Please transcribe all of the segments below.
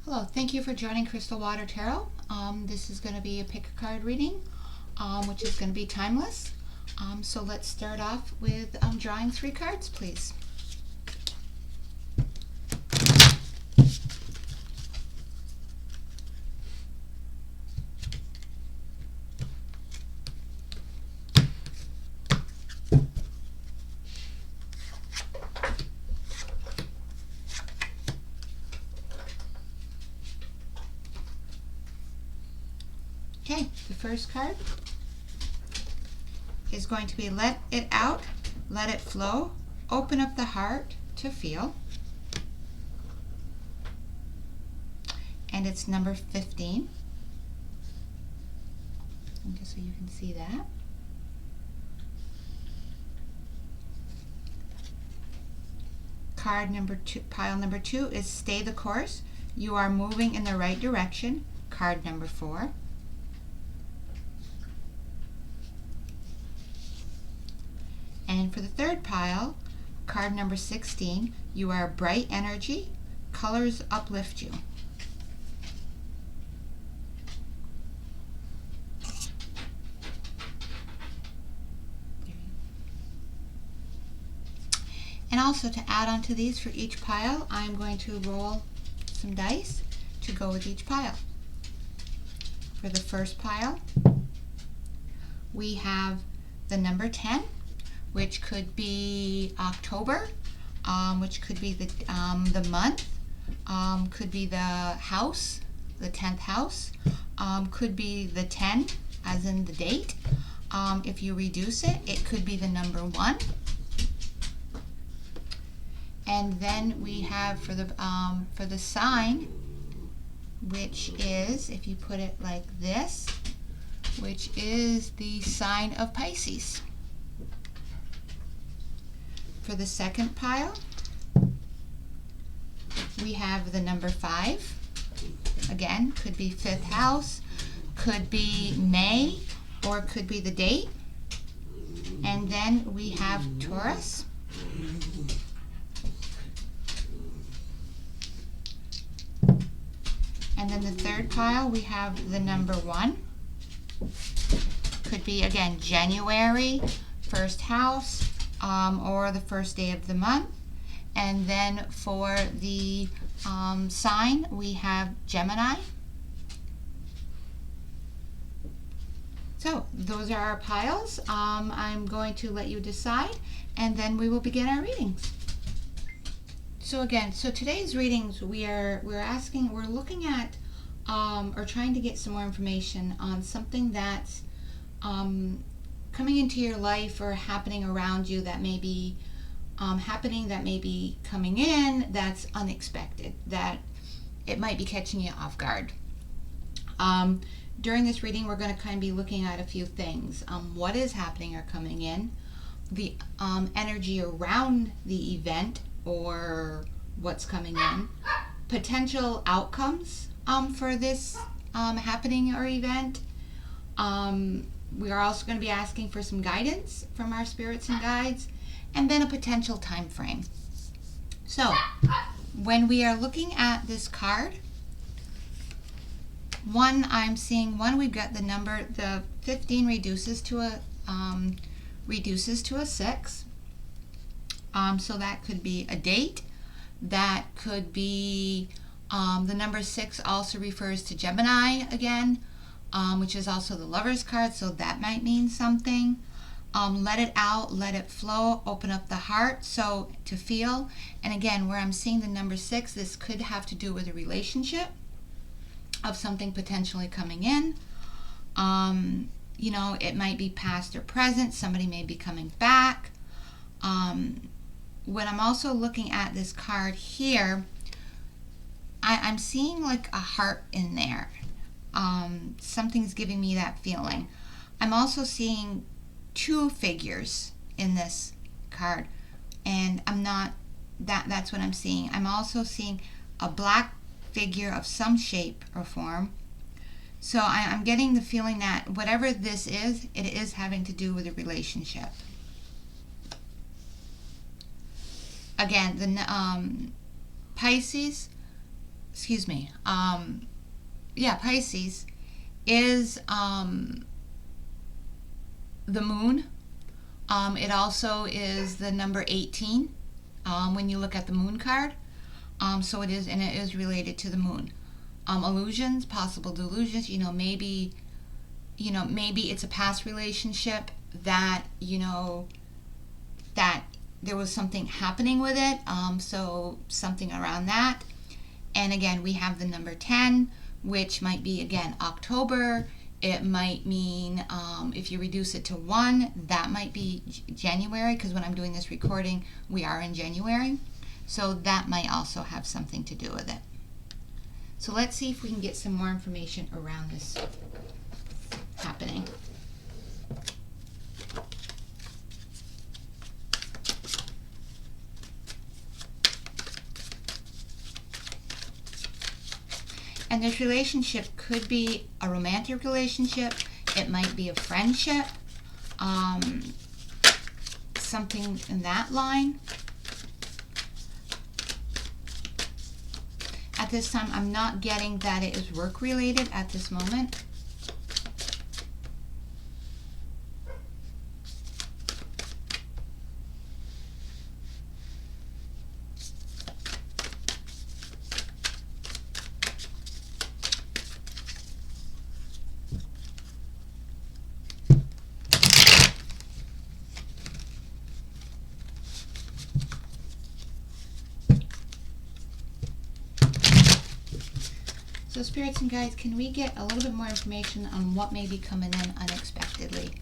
Hello, thank you for joining Crystal Water Tarot. This is going to be a pick a card reading, which is going to be timeless. So let's start off with drawing 3 cards, please. Okay, the first card is going to be let it out, let it flow, open up the heart to feel. And it's number 15. Just so you can see that. Card number 2, pile number 2 is stay the course. You are moving in the right direction. Card number 4. And for the third pile, card number 16, you are bright energy, colors uplift you. And also to add on to these for each pile, I'm going to roll some dice to go with each pile. For the first pile, we have the number 10, which could be October, which could be the month, could be the house, the 10th house, could be the 10, as in the date. If you reduce it, it could be the number 1. And then we have for the sign, which is, if you put it like this, which is the sign of Pisces. For the second pile, we have the number 5. Again, could be 5th house, could be May, or could be the date. And then we have Taurus. And then the third pile, we have the number 1. Could be, again, January, 1st house, or the first day of the month. And then for the sign, we have Gemini. So those are our piles. I'm going to let you decide, and then we will begin our readings. So again, today's readings, we're looking at or trying to get some more information on something that's coming into your life or happening around you that may be happening, that may be coming in, that's unexpected, that it might be catching you off guard. During this reading, we're going to kind of be looking at a few things. What is happening or coming in, the energy around the event or what's coming in, potential outcomes for this happening or event. We are also going to be asking for some guidance from our spirits and guides, and then a potential time frame. So when we are looking at this card, I'm seeing we've got the number, the 15 reduces to a 6. So that could be a date. That could be the number 6 also refers to Gemini again, which is also the Lover's card, so that might mean something. Let it out, let it flow, open up the heart, so to feel. And again, where I'm seeing the number 6, this could have to do with a relationship of something potentially coming in. You know, it might be past or present. Somebody may be coming back. When I'm also looking at this card here, I'm seeing like a heart in there. Something's giving me that feeling. I'm also seeing 2 figures in this card, and that's what I'm seeing. I'm also seeing a black figure of some shape or form. So I'm getting the feeling that whatever this is, it is having to do with a relationship. Again, the Pisces, excuse me, yeah, Pisces is the moon. It also is the number 18 when you look at the moon card. So it is, and it is related to the moon. Illusions, possible delusions, maybe it's a past relationship that, that there was something happening with it. So something around that. And again, we have the number 10, which might be, again, October. It might mean, if you reduce it to 1, that might be January, because when I'm doing this recording, we are in January. So that might also have something to do with it. So let's see if we can get some more information around this happening. And this relationship could be a romantic relationship. It might be a friendship. Something in that line. At this time, I'm not getting that it is work related at this moment. So spirits and guides, can we get a little bit more information on what may be coming in unexpectedly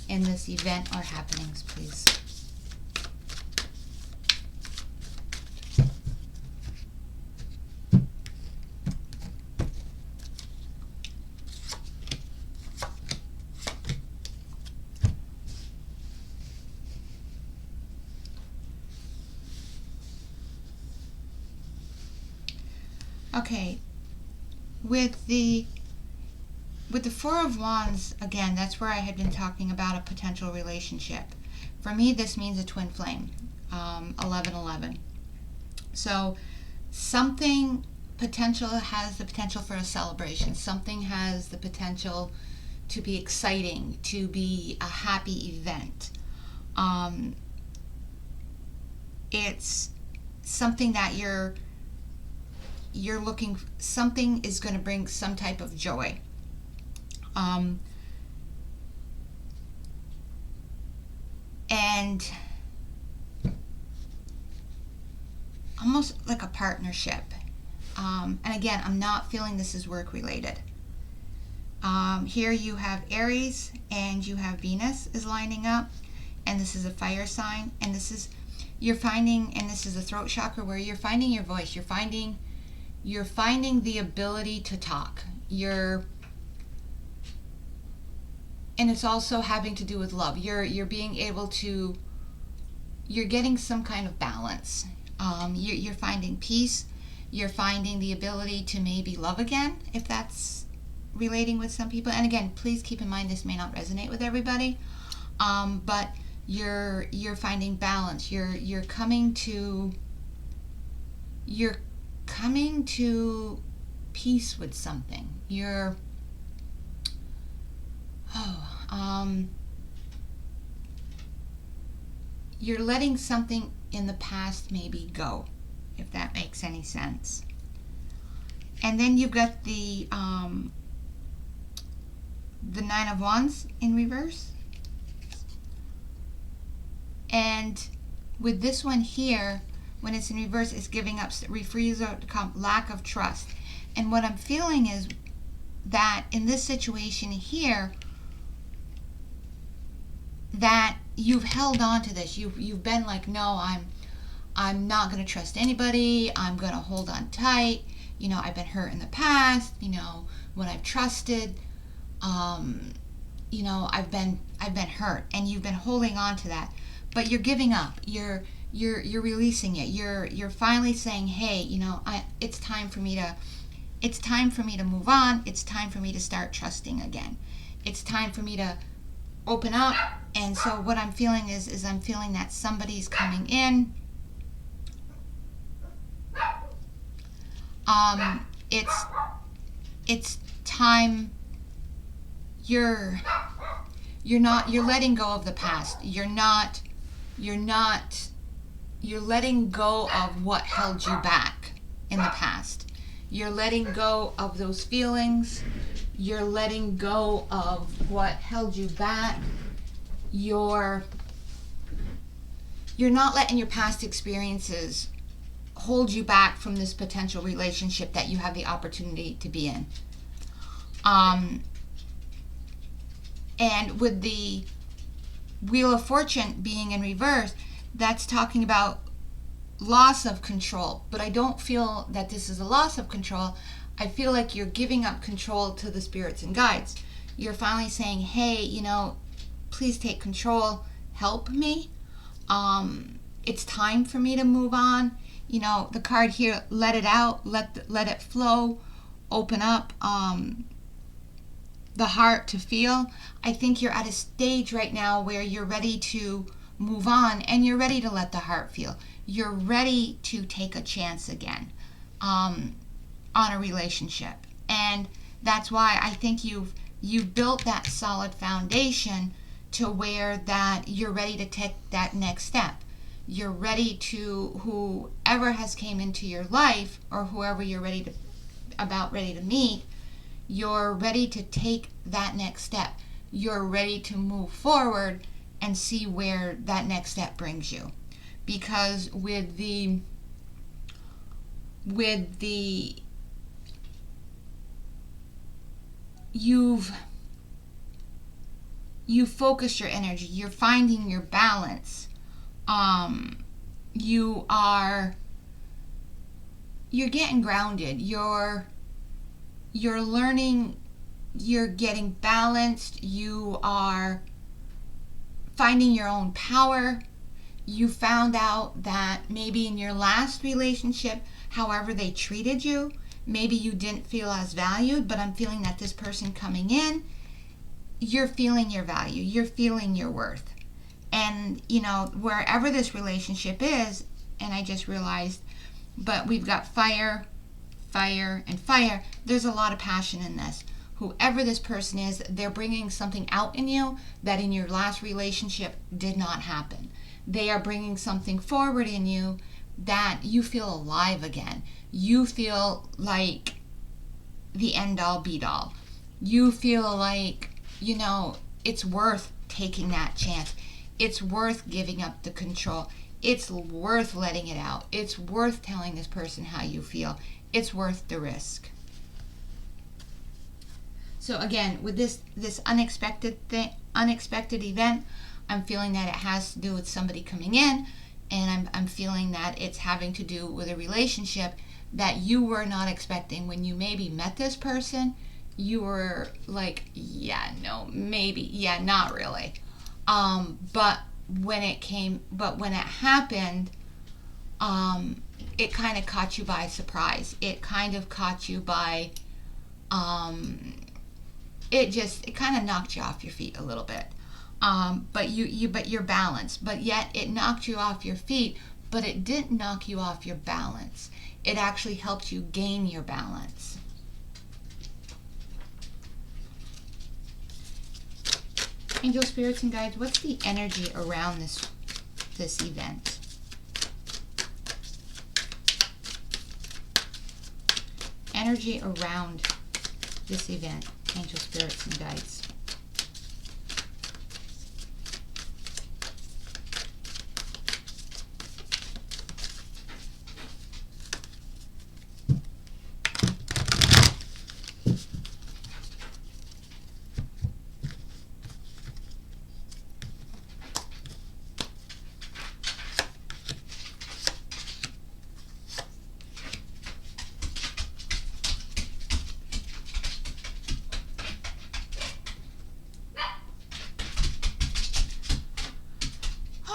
in this event or happenings, please? Okay. With the Four of Wands, again, that's where I had been talking about a potential relationship. For me, this means a twin flame, 1111. So something has the potential for a celebration. Something has the potential to be exciting, to be a happy event. It's something that you're looking, something is going to bring some type of joy. And almost like a partnership. And again, I'm not feeling this is work related. Here you have Aries and you have Venus is lining up, and this is a fire sign, and this is, you're finding, and this is a throat chakra where you're finding your voice, you're finding the ability to talk. And it's also having to do with love. You're being able to, you're getting some kind of balance. You're finding peace. You're finding the ability to maybe love again, if that's relating with some people. And again, please keep in mind this may not resonate with everybody, but you're finding balance. You're coming to peace with something. You're letting something in the past maybe go, if that makes any sense. And then you've got the Nine of Wands in reverse. And with this one here, when it's in reverse, it's giving up refusal, lack of trust. And what I'm feeling is that in this situation here, that you've held on to this. You've been like, no, I'm not going to trust anybody. I'm going to hold on tight. I've been hurt in the past. When I've trusted, I've been hurt, and you've been holding on to that. But you're giving up. You're releasing it. You're finally saying, hey, it's time for me to move on. It's time for me to start trusting again. It's time for me to open up. And so what I'm feeling is I'm feeling that somebody's coming in. It's time. You're letting go of the past. You're letting go of what held you back in the past. You're letting go of those feelings. You're letting go of what held you back. You're not letting your past experiences hold you back from this potential relationship that you have the opportunity to be in. And with the Wheel of Fortune being in reverse, that's talking about loss of control. But I don't feel that this is a loss of control. I feel like you're giving up control to the spirits and guides. You're finally saying, hey, please take control. Help me. It's time for me to move on. The card here, let it out, let it flow, open up the heart to feel. I think you're at a stage right now where you're ready to move on and you're ready to let the heart feel. You're ready to take a chance again on a relationship. And that's why I think you've built that solid foundation to where that you're ready to take that next step. You're ready to, whoever has came into your life or whoever you're ready to meet, you're ready to take that next step. You're ready to move forward and see where that next step brings you. Because with the you've focused your energy, you're finding your balance. You're getting grounded, you're learning, you're getting balanced, you are finding your own power. You found out that maybe in your last relationship, however they treated you, maybe you didn't feel as valued, but I'm feeling that this person coming in, you're feeling your value, you're feeling your worth. And, wherever this relationship is, and I just realized, but we've got fire, fire, and fire. There's a lot of passion in this. Whoever this person is, they're bringing something out in you that in your last relationship did not happen. They are bringing something forward in you that you feel alive again. You feel like the end all be all. You feel like, it's worth taking that chance. It's worth giving up the control. It's worth letting it out. It's worth telling this person how you feel. It's worth the risk. So again, with this unexpected event, I'm feeling that it has to do with somebody coming in, and I'm feeling that it's having to do with a relationship that you were not expecting. When you maybe met this person, you were like, yeah, no, maybe, yeah, not really. But when it happened, it kind of caught you by surprise. It kind of caught you by, it kind of knocked you off your feet a little bit. But you're balanced. But yet it knocked you off your feet, but it didn't knock you off your balance. It actually helped you gain your balance. Angel, spirits, and guides, what's the energy around this event? Energy around this event, angel, spirits, and guides.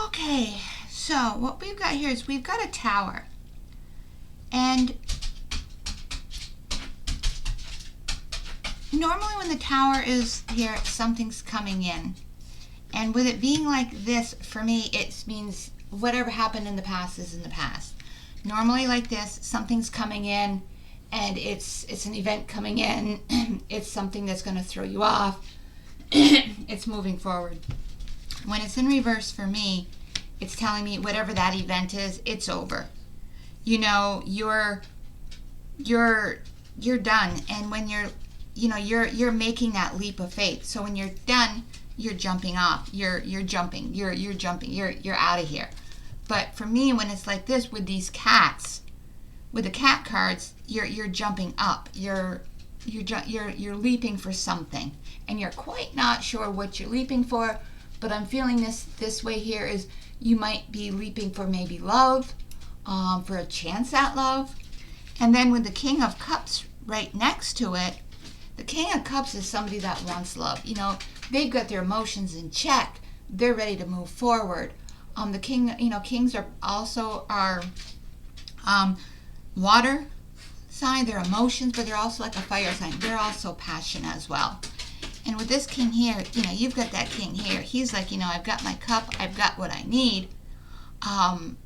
Okay, so what we've got here is we've got a tower. And normally when the tower is here, something's coming in. And with it being like this, for me, it means whatever happened in the past is in the past. Normally like this, something's coming in and it's an event coming in. It's something that's going to throw you off. It's moving forward. When it's in reverse for me, it's telling me whatever that event is, it's over. You know, you're done. And when you're making that leap of faith. So when you're done, you're jumping off. You're jumping. You're jumping. You're out of here. But for me, when it's like this with these cats, with the cat cards, you're jumping up. You're leaping for something, and you're quite not sure what you're leaping for. But I'm feeling this way here is you might be leaping for maybe love, for a chance at love. And then with the King of Cups right next to it, the King of Cups is somebody that wants love. You know, they've got their emotions in check. They're ready to move forward. The king, kings are also water sign. They're emotions, but they're also like a fire sign. They're also passion as well. And with this king here, you've got that king here. He's like, I've got my cup. I've got what I need. And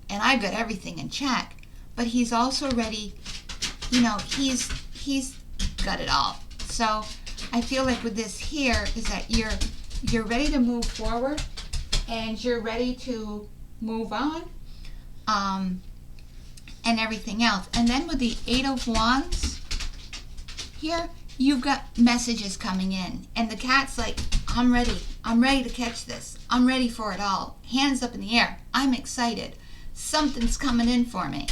I've got everything in check. But he's also ready, he's got it all. So I feel like with this here is that you're ready to move forward and you're ready to move on, and everything else. And then with the Eight of Wands here, you've got messages coming in. And the cat's like, I'm ready. I'm ready to catch this. I'm ready for it all. Hands up in the air. I'm excited. Something's coming in for me.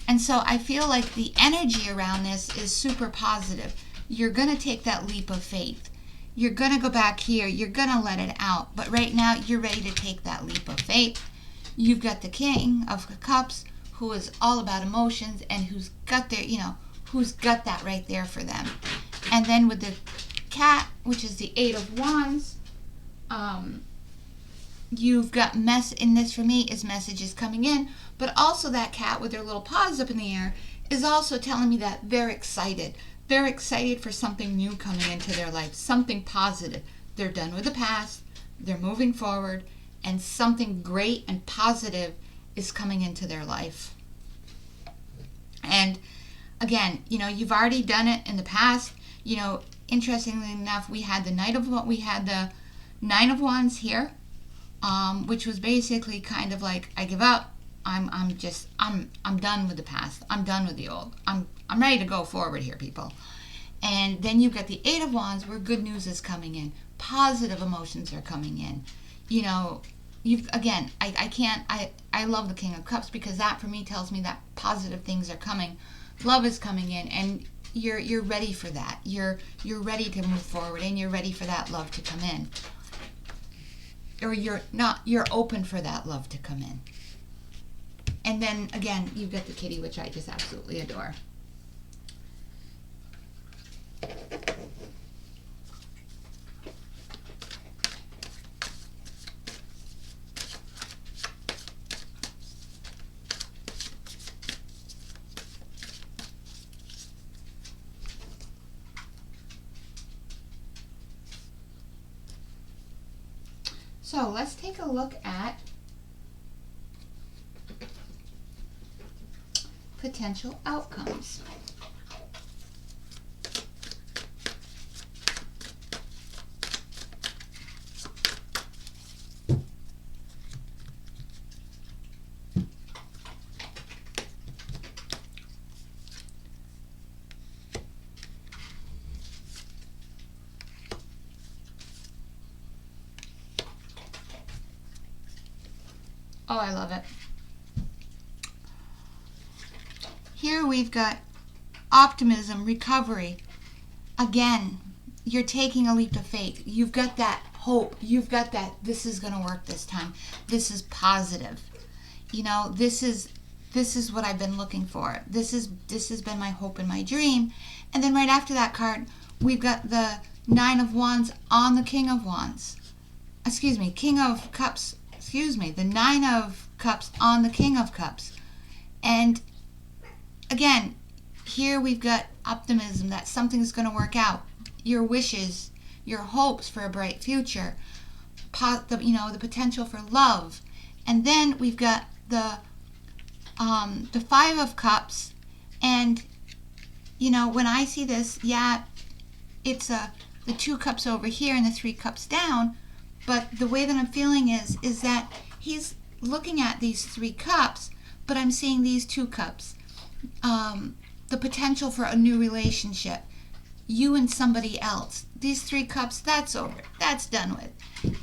And so I feel like the energy around this is super positive. You're going to take that leap of faith. You're going to go back here. You're going to let it out. But right now, you're ready to take that leap of faith. You've got the King of Cups, who is all about emotions and who's got that right there for them. And then with the cat, which is the Eight of Wands, you've got in this for me is messages coming in, but also that cat with their little paws up in the air is also telling me that they're excited. They're excited for something new coming into their life, something positive. They're done with the past, they're moving forward, and something great and positive is coming into their life. And again, you've already done it in the past. Interestingly enough, we had the Nine of Wands here, which was basically kind of like, I give up. I'm done with the past. I'm done with the old. I'm ready to go forward here, people. And then you've got the Eight of Wands, where good news is coming in. Positive emotions are coming in. I love the King of Cups, because that for me tells me that positive things are coming. Love is coming in, and you're ready for that. You're ready to move forward, and you're ready for that love to come in. Or you're open for that love to come in. And then again, you've got the kitty, which I just absolutely adore. So let's take a look at potential outcomes. Oh, I love it. Here we've got optimism, recovery. Again, you're taking a leap of faith. You've got that hope. You've got that this is going to work this time. This is positive. This is what I've been looking for. This has been my hope and my dream. And then right after that card, we've got the Nine of Wands on the King of Wands. King of Cups. The Nine of Cups on the King of Cups. And again, here we've got optimism that something's going to work out. Your wishes, your hopes for a bright future, the potential for love. And then we've got the Five of Cups, and when I see this, yeah, it's the 2 cups over here and the 3 cups down, but the way that I'm feeling is that he's looking at these 3 cups, but I'm seeing these 2 cups. The potential for a new relationship, you and somebody else. These 3 cups, that's over, that's done with.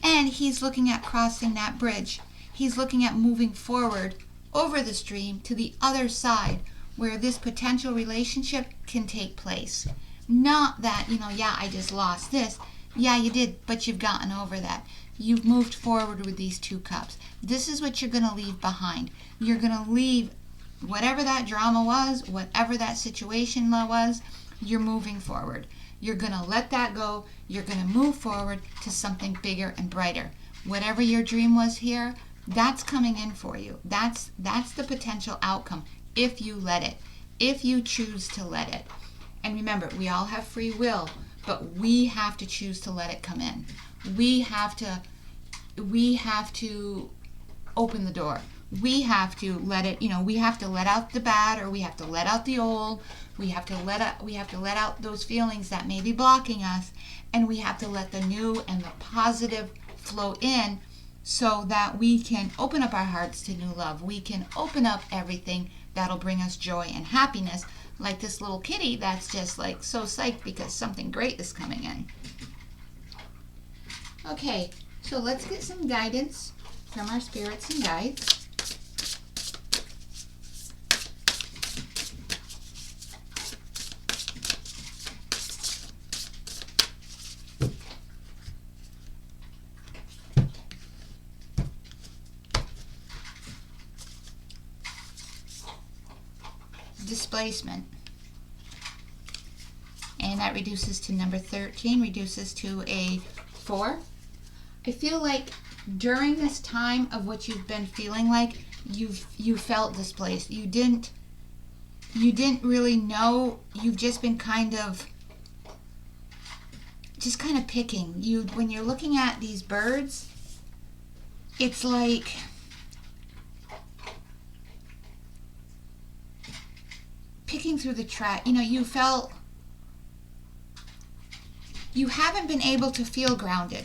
And he's looking at crossing that bridge. He's looking at moving forward over the stream to the other side where this potential relationship can take place. Not that, yeah, I just lost this. Yeah, you did, but you've gotten over that. You've moved forward with these 2 cups. This is what you're going to leave behind. You're going to leave whatever that drama was, whatever that situation was, you're moving forward. You're going to let that go. You're going to move forward to something bigger and brighter. Whatever your dream was here, that's coming in for you. That's the potential outcome if you let it, if you choose to let it. And remember, we all have free will, but we have to choose to let it come in. We have to open the door. We have to let it, we have to let out the bad, or we have to let out the old. We have to let out those feelings that may be blocking us, and we have to let the new and the positive flow in so that we can open up our hearts to new love. We can open up everything that'll bring us joy and happiness, like this little kitty that's just like so psyched because something great is coming in. Okay, so let's get some guidance from our spirits and guides. Displacement, and that reduces to number 13, reduces to a 4. I feel like during this time of what you've been feeling like, you felt displaced. You didn't really know. You've just been kind of picking. When you're looking at these birds, it's like picking through the track. You felt you haven't been able to feel grounded.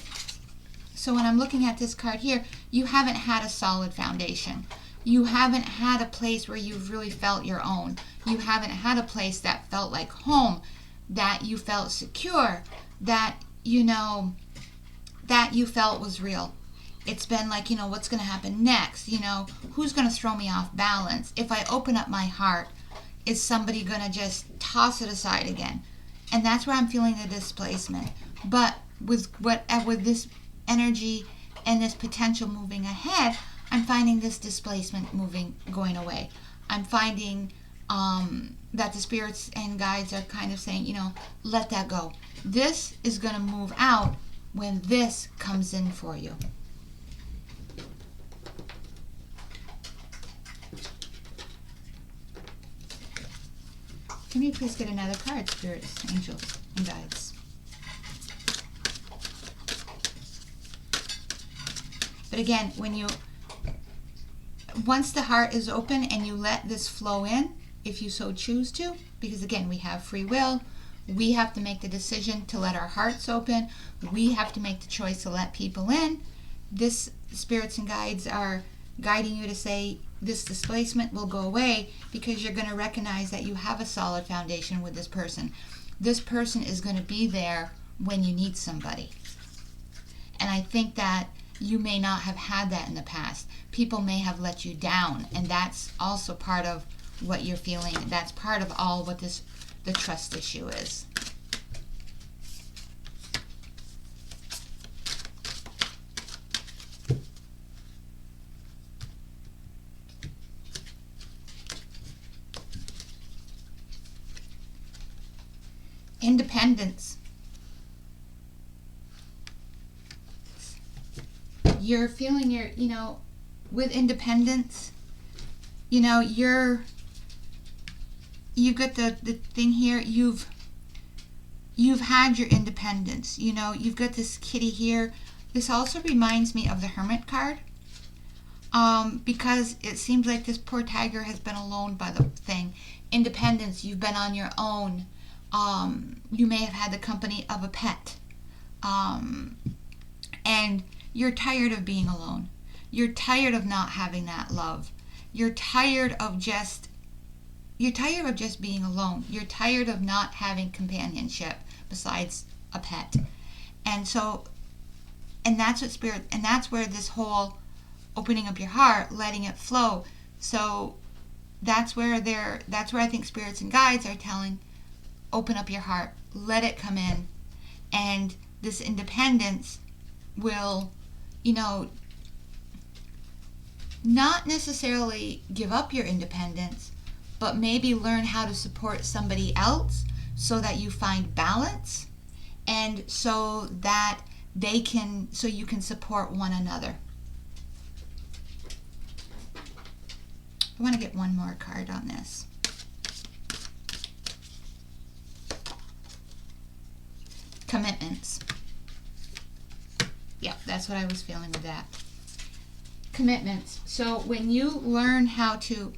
So when I'm looking at this card here, you haven't had a solid foundation. You haven't had a place where you've really felt your own. You haven't had a place that felt like home, that you felt secure, that that you felt was real. It's been like, what's going to happen next? Who's going to throw me off balance? If I open up my heart, is somebody going to just toss it aside again? And that's where I'm feeling the displacement. But with this energy and this potential moving ahead, I'm finding this displacement going away. I'm finding that the spirits and guides are kind of saying, let that go. This is going to move out when this comes in for you. Can you please get another card, spirits, angels, and guides? But again, once the heart is open and you let this flow in, if you so choose to, because again, we have free will, we have to make the decision to let our hearts open, we have to make the choice to let people in. This spirits and guides are guiding you to say this displacement will go away because you're going to recognize that you have a solid foundation with this person. This person is going to be there when you need somebody. And I think that you may not have had that in the past. People may have let you down, and that's also part of what you're feeling. That's part of all what the trust issue is. Independence. You're feeling with independence, you've got the thing here, you've had your independence, you've got this kitty here. This also reminds me of the Hermit card. Because it seems like this poor tiger has been alone by the thing. Independence, you've been on your own. You may have had the company of a pet. And you're tired of being alone. You're tired of not having that love. You're tired of just being alone. You're tired of not having companionship besides a pet. And so, and that's what spirit, and that's where this whole opening up your heart, letting it flow. So that's where I think spirits and guides are telling, open up your heart, let it come in. And this independence will, not necessarily give up your independence, but maybe learn how to support somebody else so that you find balance, and so that you can support one another. I want to get one more card on this. Commitments. Yep, that's what I was feeling with that. Commitments. So when you learn how to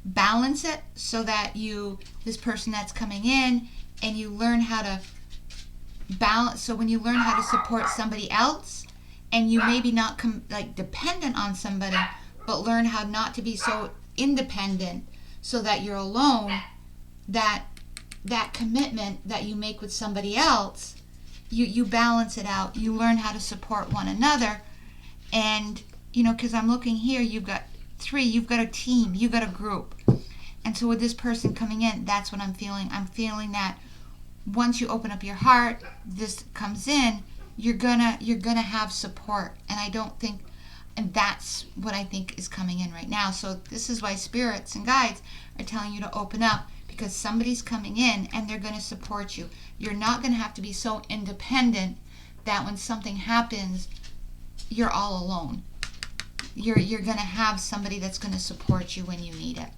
balance it so that this person that's coming in, and you learn how to balance, so when you learn how to support somebody else, and you maybe not dependent on somebody, but learn how not to be so independent so that you're alone, that commitment that you make with somebody else, you balance it out. You learn how to support one another. And because I'm looking here, you've got 3, you've got a team, you've got a group. And so with this person coming in, that's what I'm feeling. I'm feeling that once you open up your heart, this comes in, you're gonna have support. And that's what I think is coming in right now. So this is why spirits and guides are telling you to open up, because somebody's coming in and they're going to support you. You're not going to have to be so independent that when something happens, you're all alone. You're going to have somebody that's going to support you when you need it.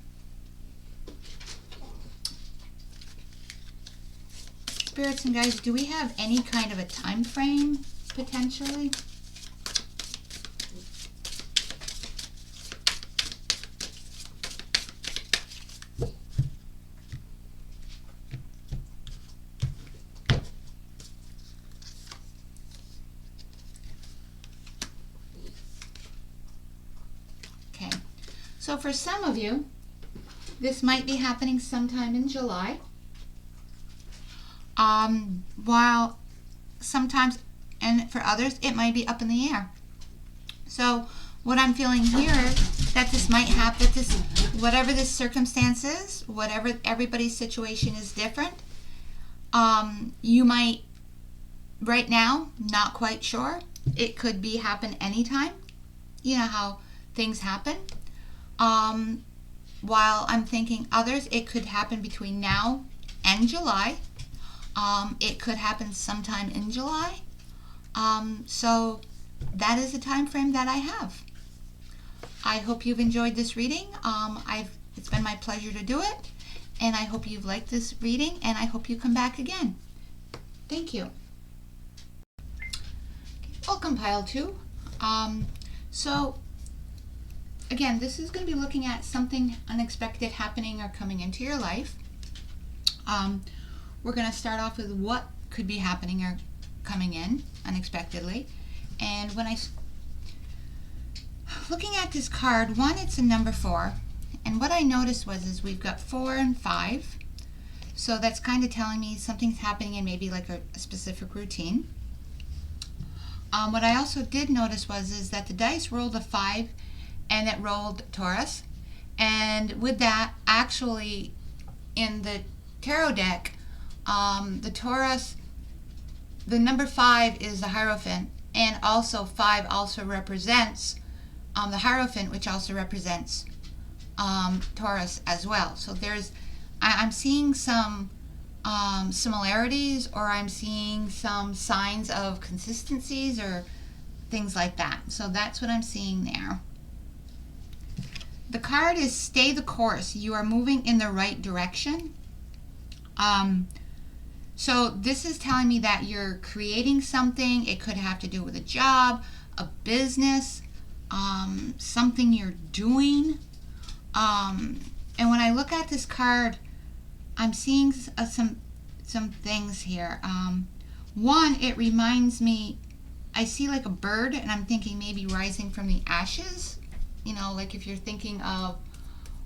Spirits and guides, do we have any kind of a time frame potentially? So for some of you, this might be happening sometime in July. While sometimes, and for others, it might be up in the air. So what I'm feeling here is that this might happen, whatever this circumstance is, whatever everybody's situation is different. You might, right now, not quite sure. It could be happen anytime. You know how things happen. While I'm thinking others, it could happen between now and July. It could happen sometime in July. So that is the time frame that I have. I hope you've enjoyed this reading. It's been my pleasure to do it, and I hope you've liked this reading, and I hope you come back again. Thank you. Welcome, Pile 2. So again, this is going to be looking at something unexpected happening or coming into your life. We're going to start off with what could be happening or coming in unexpectedly. And when looking at this card, one, it's a number 4. And what I noticed is we've got 4 and 5. So that's kind of telling me something's happening in maybe like a specific routine. What I also did notice is that the dice rolled a 5 and it rolled Taurus. And with that, actually, in the tarot deck, the Taurus, the number 5 is the Hierophant, and also 5 also represents the Hierophant, which also represents Taurus as well. So I'm seeing some similarities, or I'm seeing some signs of consistencies or things like that. So that's what I'm seeing there. The card is stay the course. You are moving in the right direction. So this is telling me that you're creating something. It could have to do with a job, a business. something you're doing. And when I look at this card, I'm seeing some things here. One, it reminds me, I see like a bird, and I'm thinking maybe rising from the ashes. You know, like if you're thinking of,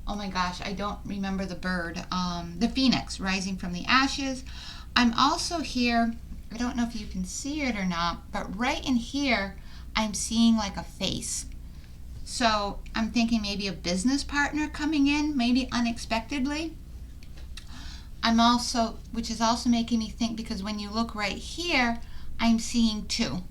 oh my gosh, I don't remember the bird, the phoenix rising from the ashes. I'm also here, I don't know if you can see it or not, but right in here, I'm seeing like a face. So I'm thinking maybe a business partner coming in, maybe unexpectedly. I'm also, which is also making me think, because when you look right here, I'm seeing two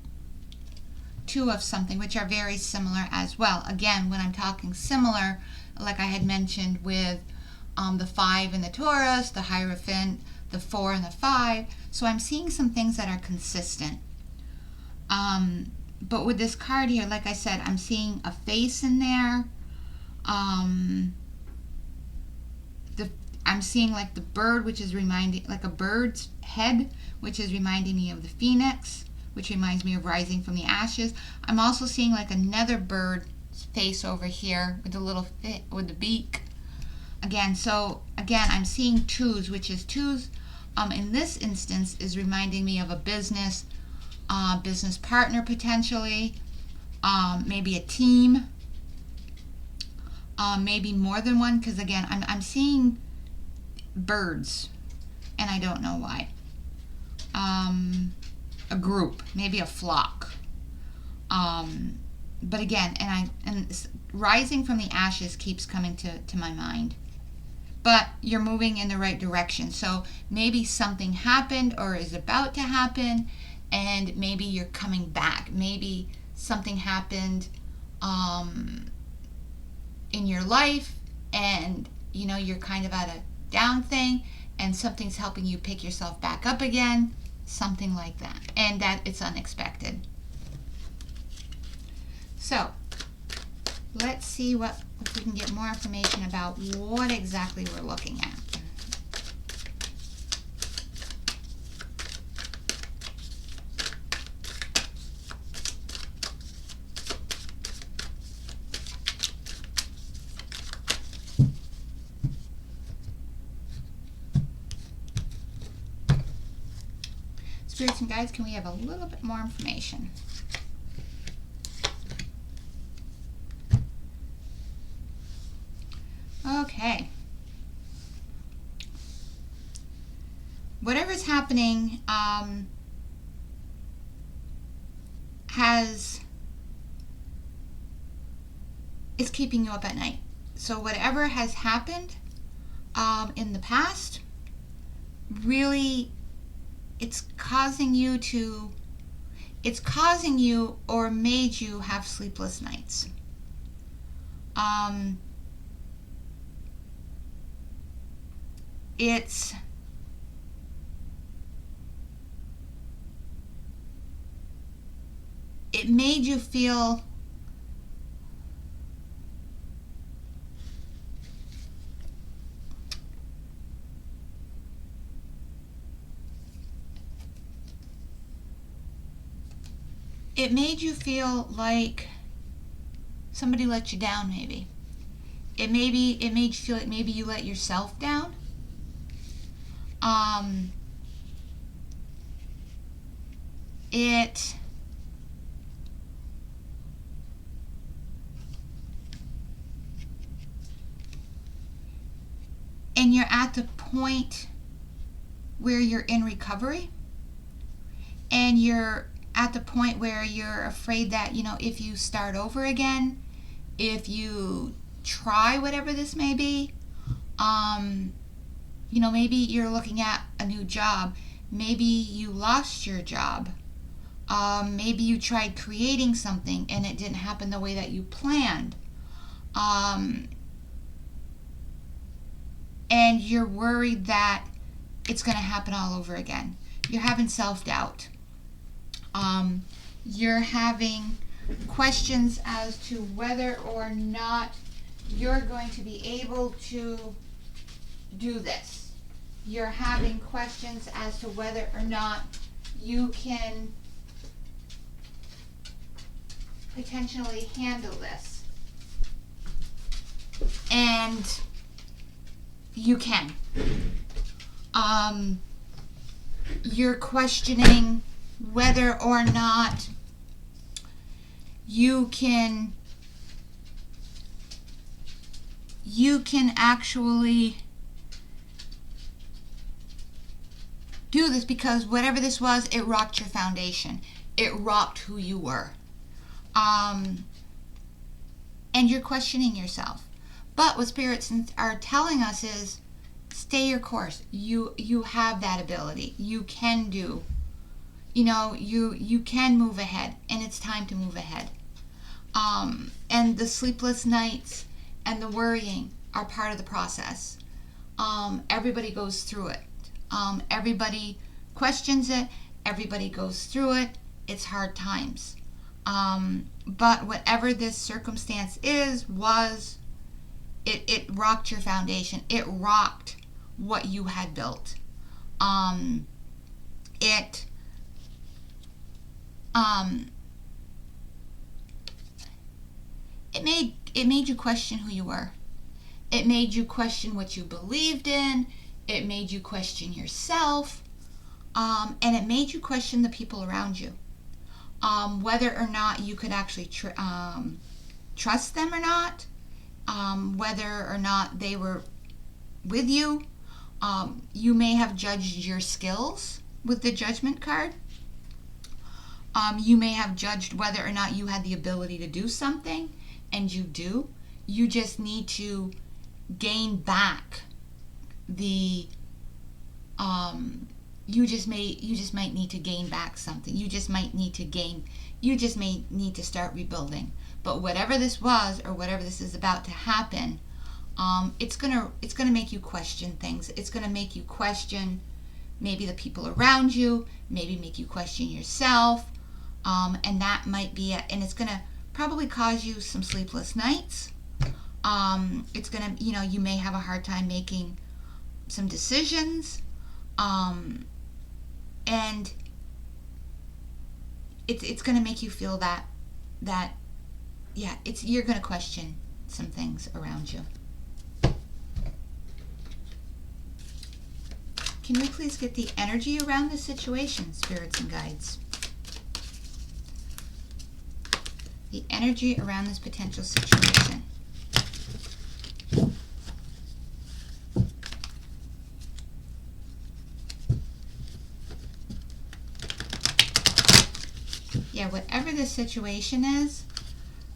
of something, which are very similar as well. Again, when I'm talking similar, like I had mentioned with the 5 and the Taurus, the Hierophant, the 4 and the 5. So I'm seeing some things that are consistent. But with this card here, like I said, I'm seeing a face in there. I'm seeing like the bird, which is reminding, like a bird's head, which is reminding me of the phoenix, which reminds me of rising from the ashes. I'm also seeing like another bird's face over here with the little with the beak. Again, I'm seeing 2s, which is 2s. In this instance, is reminding me of a business partner potentially, maybe a team, maybe more than one. Because again, I'm seeing birds, and I don't know why. A group, maybe a flock. But again, and rising from the ashes keeps coming to my mind. But you're moving in the right direction. So maybe something happened or is about to happen, and maybe you're coming back. Maybe something happened in your life, and you know you're kind of at a down thing, and something's helping you pick yourself back up again, something like that, and that it's unexpected. So let's see if we can get more information about what exactly we're looking at. Spirits and guides, can we have a little bit more information? Okay. Whatever's happening is keeping you up at night. So whatever has happened in the past, really, it's causing you or made you have sleepless nights. It made you feel like somebody let you down. Maybe it made you feel like maybe you let yourself down. And you're at the point where you're in recovery, and you're at the point where you're afraid that, you know, if you start over again, if you try whatever this may be, you know, maybe you're looking at a new job, maybe you lost your job, maybe you tried creating something and it didn't happen the way that you planned, and you're worried that it's going to happen all over again. You're having self-doubt. You're having questions as to whether or not you're going to be able to do this. You're having questions as to whether or not you can potentially handle this. And you can. You're questioning whether or not you can actually do this, because whatever this was, it rocked your foundation. It rocked who you were. And you're questioning yourself. But what spirits are telling us is, stay your course. You have that ability. You can do. You can move ahead, and it's time to move ahead. And the sleepless nights and the worrying are part of the process. Everybody goes through it. Everybody questions it. Everybody goes through it. It's hard times. But whatever this circumstance was, it rocked your foundation. It rocked what you had built. It made you question who you were. It made you question what you believed in. It made you question yourself. And it made you question the people around you. Whether or not you could actually trust them or not. Whether or not they were with you. You may have judged your skills with the Judgment card. You may have judged whether or not you had the ability to do something, and you do. You just need to gain back the you just might need to gain back something. You just may need to start rebuilding. But whatever this was, or whatever this is about to happen, it's gonna make you question things. It's gonna make you question maybe the people around you, maybe make you question yourself, and that might be it. And it's gonna probably cause you some sleepless nights. It's gonna, you may have a hard time making some decisions, and it's gonna make you feel that you're gonna question some things around you. Can we please get the energy around the situation, spirits and guides? The energy around this potential situation. Yeah, whatever the situation is,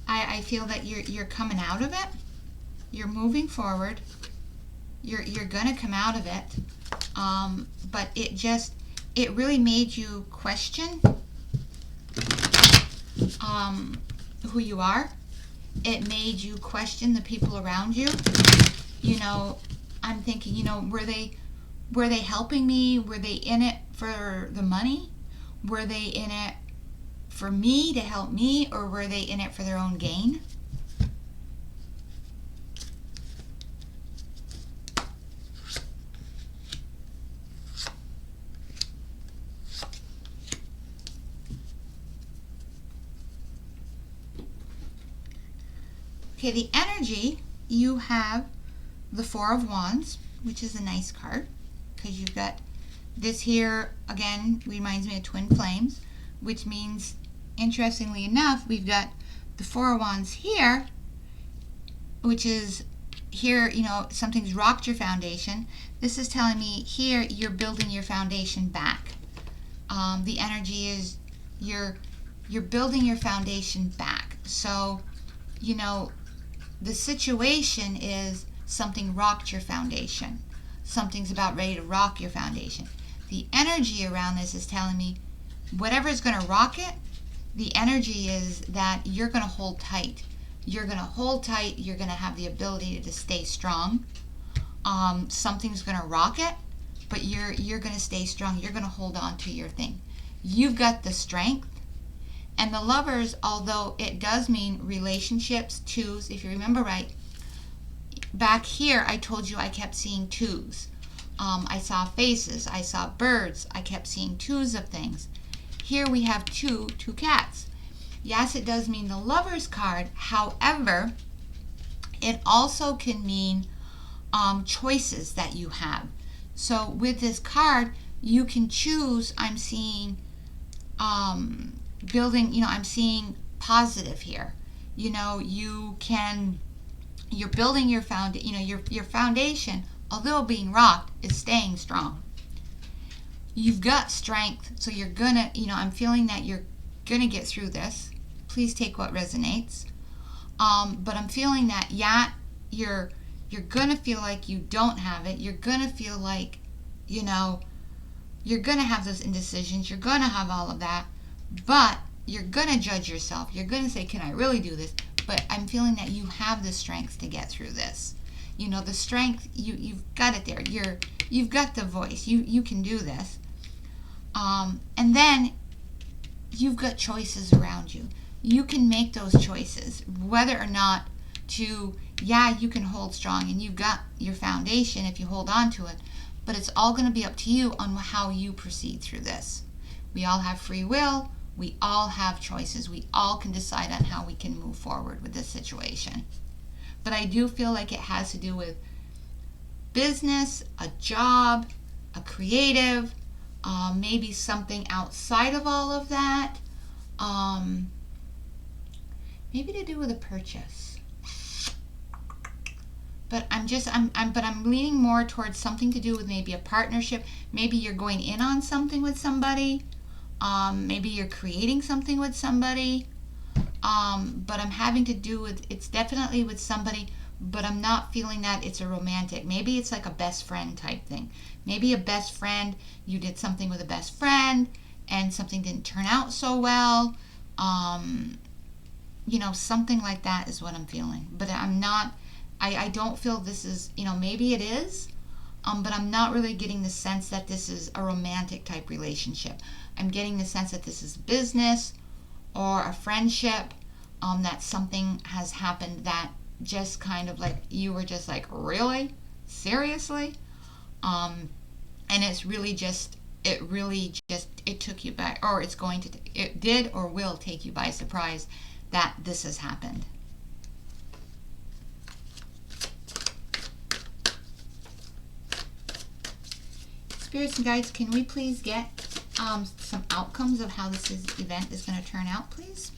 I feel that you're coming out of it. You're moving forward. You're gonna come out of it. But it really made you question who you are. It made you question the people around you. I'm thinking, were they helping me? Were they in it for the money? Were they in it for me, to help me, or were they in it for their own gain? Okay, the energy, you have the Four of Wands, which is a nice card, because you've got this here, again, reminds me of twin flames, which means, interestingly enough, we've got the Four of Wands here, which is here, something's rocked your foundation. This is telling me here you're building your foundation back. The energy is you're building your foundation back. So, the situation is something rocked your foundation. Something's about ready to rock your foundation. The energy around this is telling me whatever is going to rock it, the energy is that you're going to hold tight. You're going to hold tight. You're going to have the ability to stay strong. Something's going to rock it, but you're going to stay strong. You're going to hold on to your thing. You've got the strength. And the Lovers, although it does mean relationships, twos, if you remember right, back here I told you I kept seeing twos. I saw faces, I saw birds, I kept seeing twos of things. Here we have two cats. Yes, it does mean the Lover's card. However, it also can mean choices that you have. So with this card, you can choose. I'm seeing building, I'm seeing positive here. You're building your your foundation, although being rocked, is staying strong. You've got strength, so you're gonna, I'm feeling that you're gonna get through this. Please take what resonates. But I'm feeling that, you're gonna feel like you don't have it. You're gonna feel like, you're gonna have those indecisions. You're gonna have all of that, but you're gonna judge yourself. You're gonna say, "Can I really do this?" But I'm feeling that you have the strength to get through this. The strength, you've got it there. You've got the voice. You can do this. And then you've got choices around you. You can make those choices, whether or not to, you can hold strong, and you've got your foundation if you hold on to it, but it's all going to be up to you on how you proceed through this. We all have free will. We all have choices. We all can decide on how we can move forward with this situation. But I do feel like it has to do with business, a job, a creative, maybe something outside of all of that, maybe to do with a purchase. But I'm leaning more towards something to do with maybe a partnership. Maybe you're going in on something with somebody. Maybe you're creating something with somebody. But I'm having to do with, it's definitely with somebody, but I'm not feeling that it's a romantic. Maybe it's like a best friend type thing. Maybe a best friend, you did something with a best friend and something didn't turn out so well. Something like that is what I'm feeling. But I don't feel this is, maybe it is, but I'm not really getting the sense that this is a romantic type relationship. I'm getting the sense that this is business or a friendship, that something has happened that just kind of like, you were just like, really? Seriously? And it's really just, it took you back, or it did or will take you by surprise that this has happened. Spirits and guides, can we please get some outcomes of how this event is going to turn out, please?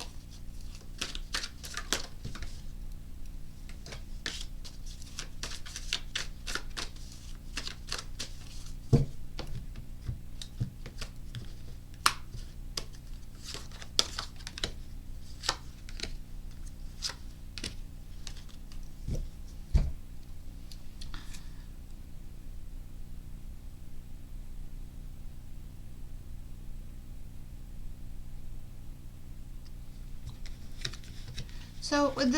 So with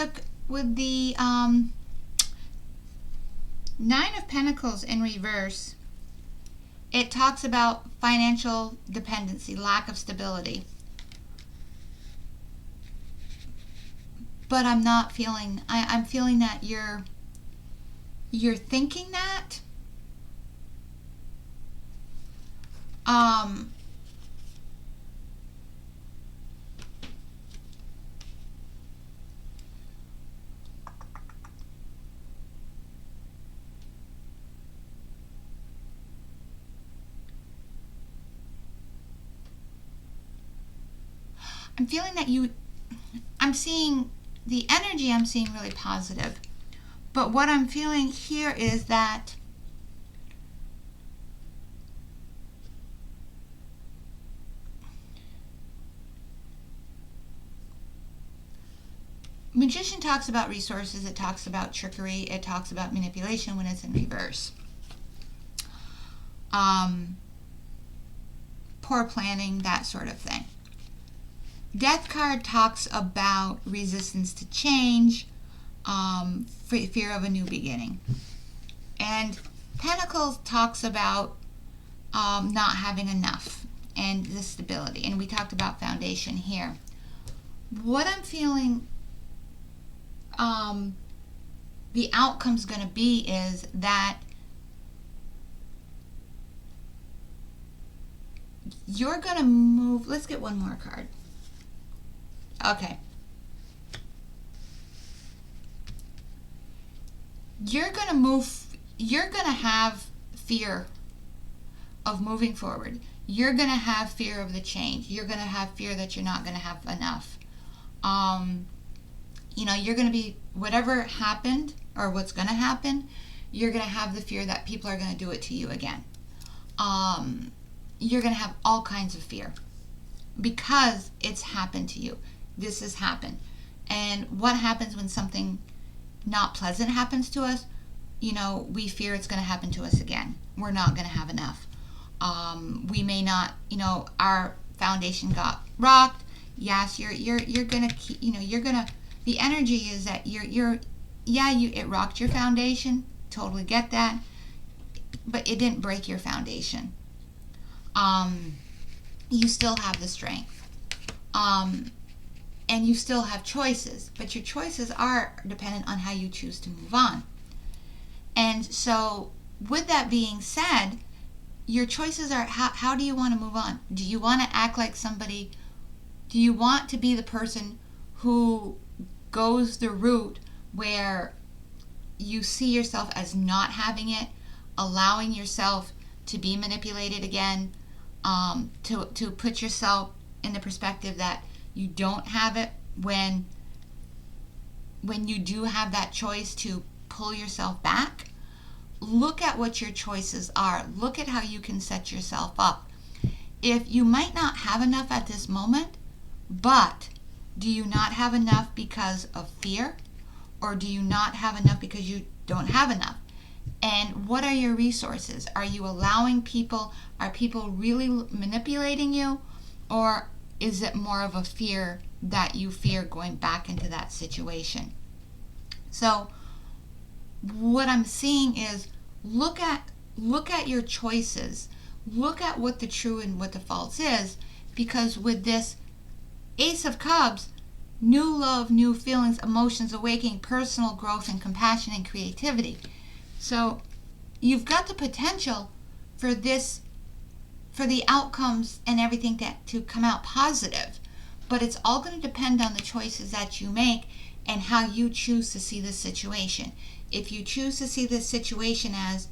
the 9 of Pentacles in reverse, it talks about financial dependency, lack of stability. But I'm not feeling, I'm feeling that you're thinking that. I'm feeling that I'm seeing the energy, I'm seeing really positive. But what I'm feeling here is that Magician talks about resources, it talks about trickery, it talks about manipulation when it's in reverse. Poor planning, that sort of thing. Death card talks about resistance to change, fear of a new beginning. And Pentacles talks about not having enough and the stability. And we talked about foundation here. What I'm feeling the outcome's going to be is that you're going to move. Let's get one more card. Okay. You're going to have fear of moving forward. You're going to have fear of the change. You're going to have fear that you're not going to have enough. You're going to be, whatever happened or what's going to happen, you're going to have the fear that people are going to do it to you again. You're going to have all kinds of fear because it's happened to you. This has happened. And what happens when something not pleasant happens to us? We fear it's going to happen to us again. We're not going to have enough. We may not, our foundation got rocked. Yes, you're going to keep, the energy is that it rocked your foundation. Totally get that. But it didn't break your foundation. You still have the strength. And you still have choices, but your choices are dependent on how you choose to move on. And so, with that being said, your choices are how do you want to move on? Do you want to act like somebody? Do you want to be the person who goes the route where you see yourself as not having it, allowing yourself to be manipulated again, to put yourself in the perspective that you don't have it when you do have that choice to pull yourself back? Look at what your choices are. Look at how you can set yourself up. If you might not have enough at this moment, but do you not have enough because of fear? Or do you not have enough because you don't have enough? And what are your resources? Are you allowing people, are people really manipulating you? Or is it more of a fear that you fear going back into that situation? So what I'm seeing is look at your choices. Look at what the true and what the false is, because with this Ace of Cups, new love, new feelings, emotions, awakening, personal growth, and compassion and creativity. So you've got the potential for this, for the outcomes and everything to come out positive. But it's all going to depend on the choices that you make and how you choose to see this situation. If you choose to see this situation as,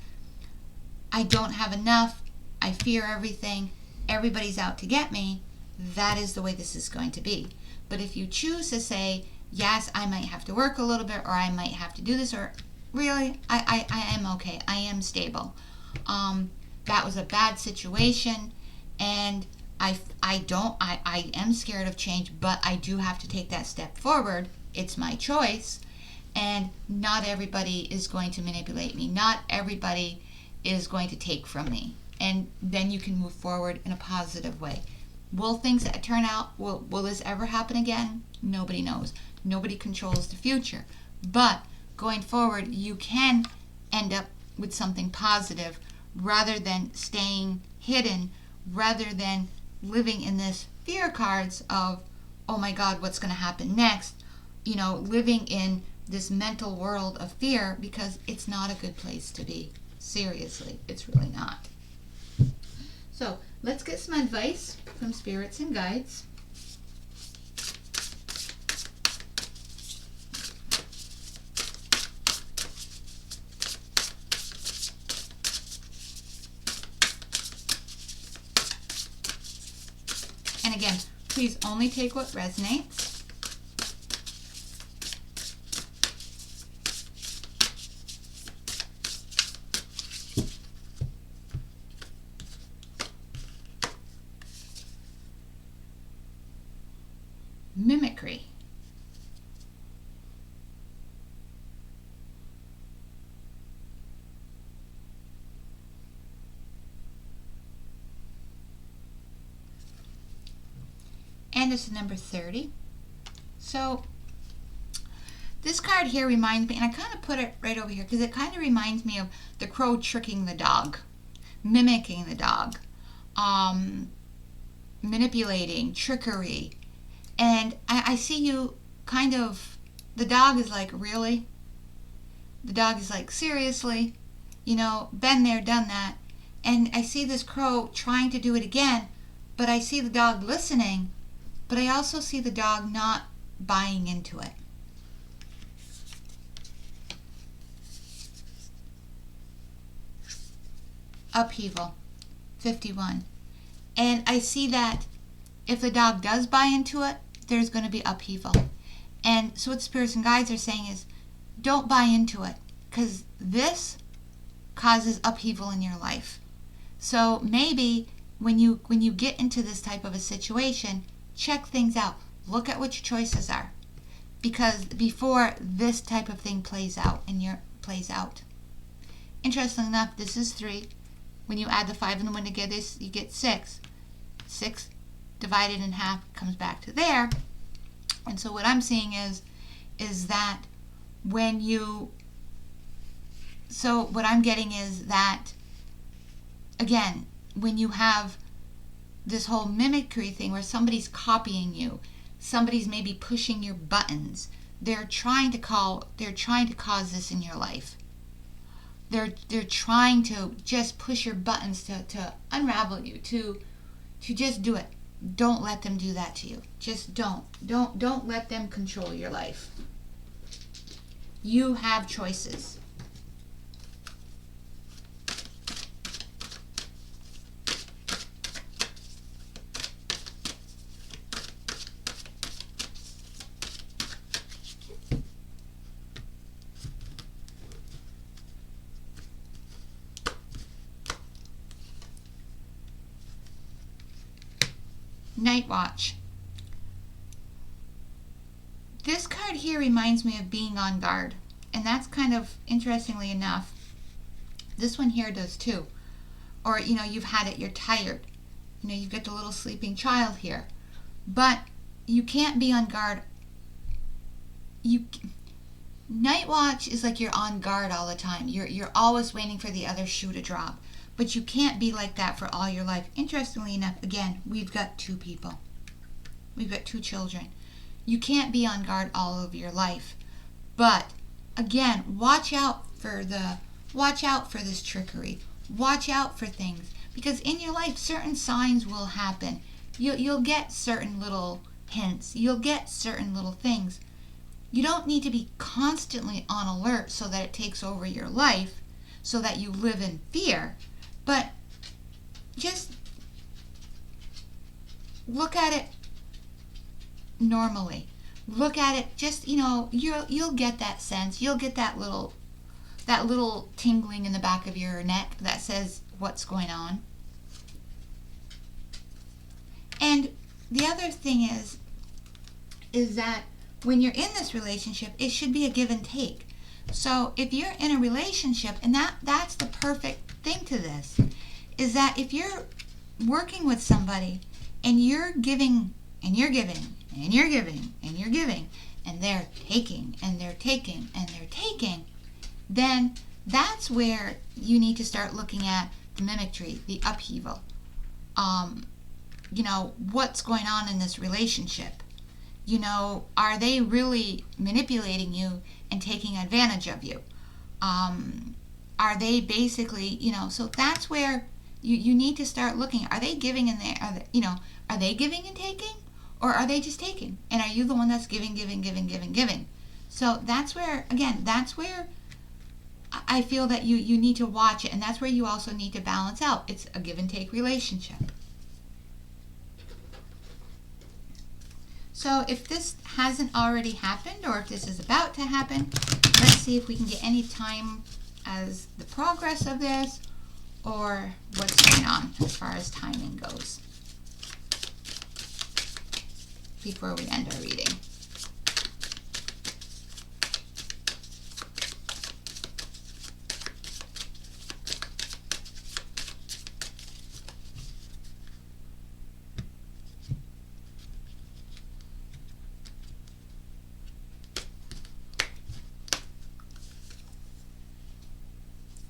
I don't have enough, I fear everything, everybody's out to get me, that is the way this is going to be. But if you choose to say, yes, I might have to work a little bit, or I might have to do this, or really, I am okay, I am stable. That was a bad situation, and I am scared of change, but I do have to take that step forward. It's my choice, and not everybody is going to manipulate me. Not everybody is going to take from me. And then you can move forward in a positive way. Will things that turn out, will this ever happen again? Nobody knows. Nobody controls the future. But going forward, you can end up with something positive rather than staying hidden, rather than living in this fear cards of, oh my God, what's going to happen next? Living in this mental world of fear, because it's not a good place to be. Seriously, it's really not. So let's get some advice from spirits and guides. And again, please only take what resonates. Mimicry. And it's number 30. So this card here reminds me, and I kind of put it right over here because it kind of reminds me of the crow tricking the dog, mimicking the dog, manipulating, trickery. And I see you kind of, the dog is like, really? The dog is like, seriously? Been there, done that. And I see this crow trying to do it again, but I see the dog listening, but I also see the dog not buying into it. Upheaval, 51. And I see that if the dog does buy into it, there's going to be upheaval. And so what spirits and guides are saying is, don't buy into it, because this causes upheaval in your life. So maybe when you get into this type of a situation, check things out. Look at what your choices are, because before this type of thing plays out. Interestingly enough, this is 3. When you add the 5 and the 1 together, you get 6. 6 divided in half comes back to there. And so what I'm seeing is that when you, so what I'm getting is that, again, when you have this whole mimicry thing where somebody's copying you, somebody's maybe pushing your buttons, they're trying to cause this in your life. They're trying to just push your buttons to unravel you, to just do it. Don't let them do that to you. Just don't let them control your life. You have choices. Night Watch. This card here reminds me of being on guard, and that's kind of, interestingly enough, this one here does too. Or, you've had it, you're tired. You've got the little sleeping child here. But you can't be on guard. Night Watch is like you're on guard all the time. You're always waiting for the other shoe to drop. But you can't be like that for all your life. Interestingly enough, again, we've got 2 people. We've got 2 children. You can't be on guard all of your life. But again, watch out for this trickery. Watch out for things, because in your life certain signs will happen. You'll get certain little hints. You'll get certain little things. You don't need to be constantly on alert so that it takes over your life, so that you live in fear. But just look at it normally. Look at it just, you'll get that sense. You'll get that little tingling in the back of your neck that says what's going on. And the other thing is that when you're in this relationship, it should be a give and take. So if you're in a relationship, and that's the perfect thing to this, is that if you're working with somebody and you're giving and you're giving and you're giving and you're giving, and they're taking and they're taking and they're taking, then that's where you need to start looking at the mimicry, the upheaval. What's going on in this relationship? Are they really manipulating you and taking advantage of you? Are they basically, so that's where you need to start looking. Are they giving and are they giving and taking? Or are they just taking? And are you the one that's giving? So that's where I feel that you need to watch it, and that's where you also need to balance out. It's a give and take relationship. So if this hasn't already happened, or if this is about to happen, let's see if we can get any time as the progress of this, or what's going on as far as timing goes before we end our reading.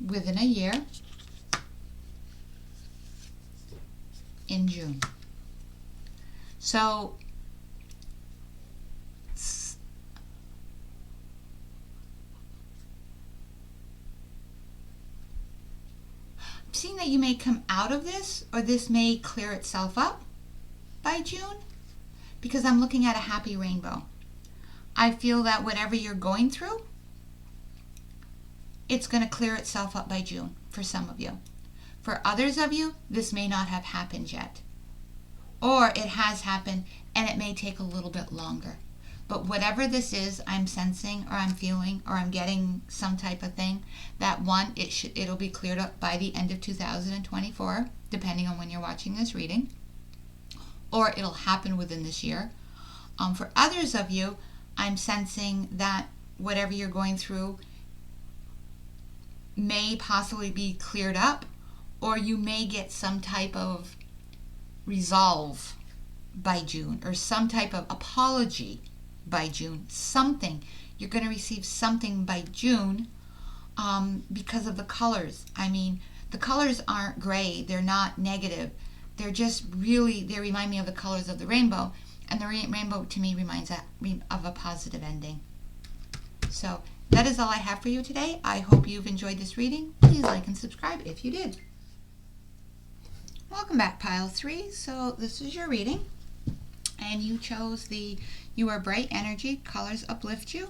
Within a year, in June. So I'm seeing that you may come out of this, or this may clear itself up by June. because I'm looking at a happy rainbow. I feel that whatever you're going through, it's going to clear itself up by June for some of you. For others of you, this may not have happened yet. Or it has happened and it may take a little bit longer. But whatever this is, I'm sensing or I'm feeling or I'm getting some type of thing, that one, it'll be cleared up by the end of 2024, depending on when you're watching this reading. Or it'll happen within this year. For others of you, I'm sensing that whatever you're going through may possibly be cleared up, or you may get some type of resolve by June, or some type of apology by June. Something. You're going to receive something by June because of the colors. I mean, the colors aren't gray. They're not negative. They're just really, they remind me of the colors of the rainbow. And the rainbow to me reminds of a positive ending. So that is all I have for you today. I hope you've enjoyed this reading. Please like and subscribe if you did. Welcome back, Pile 3. So this is your reading. And you chose the You Are Bright Energy, Colors Uplift You.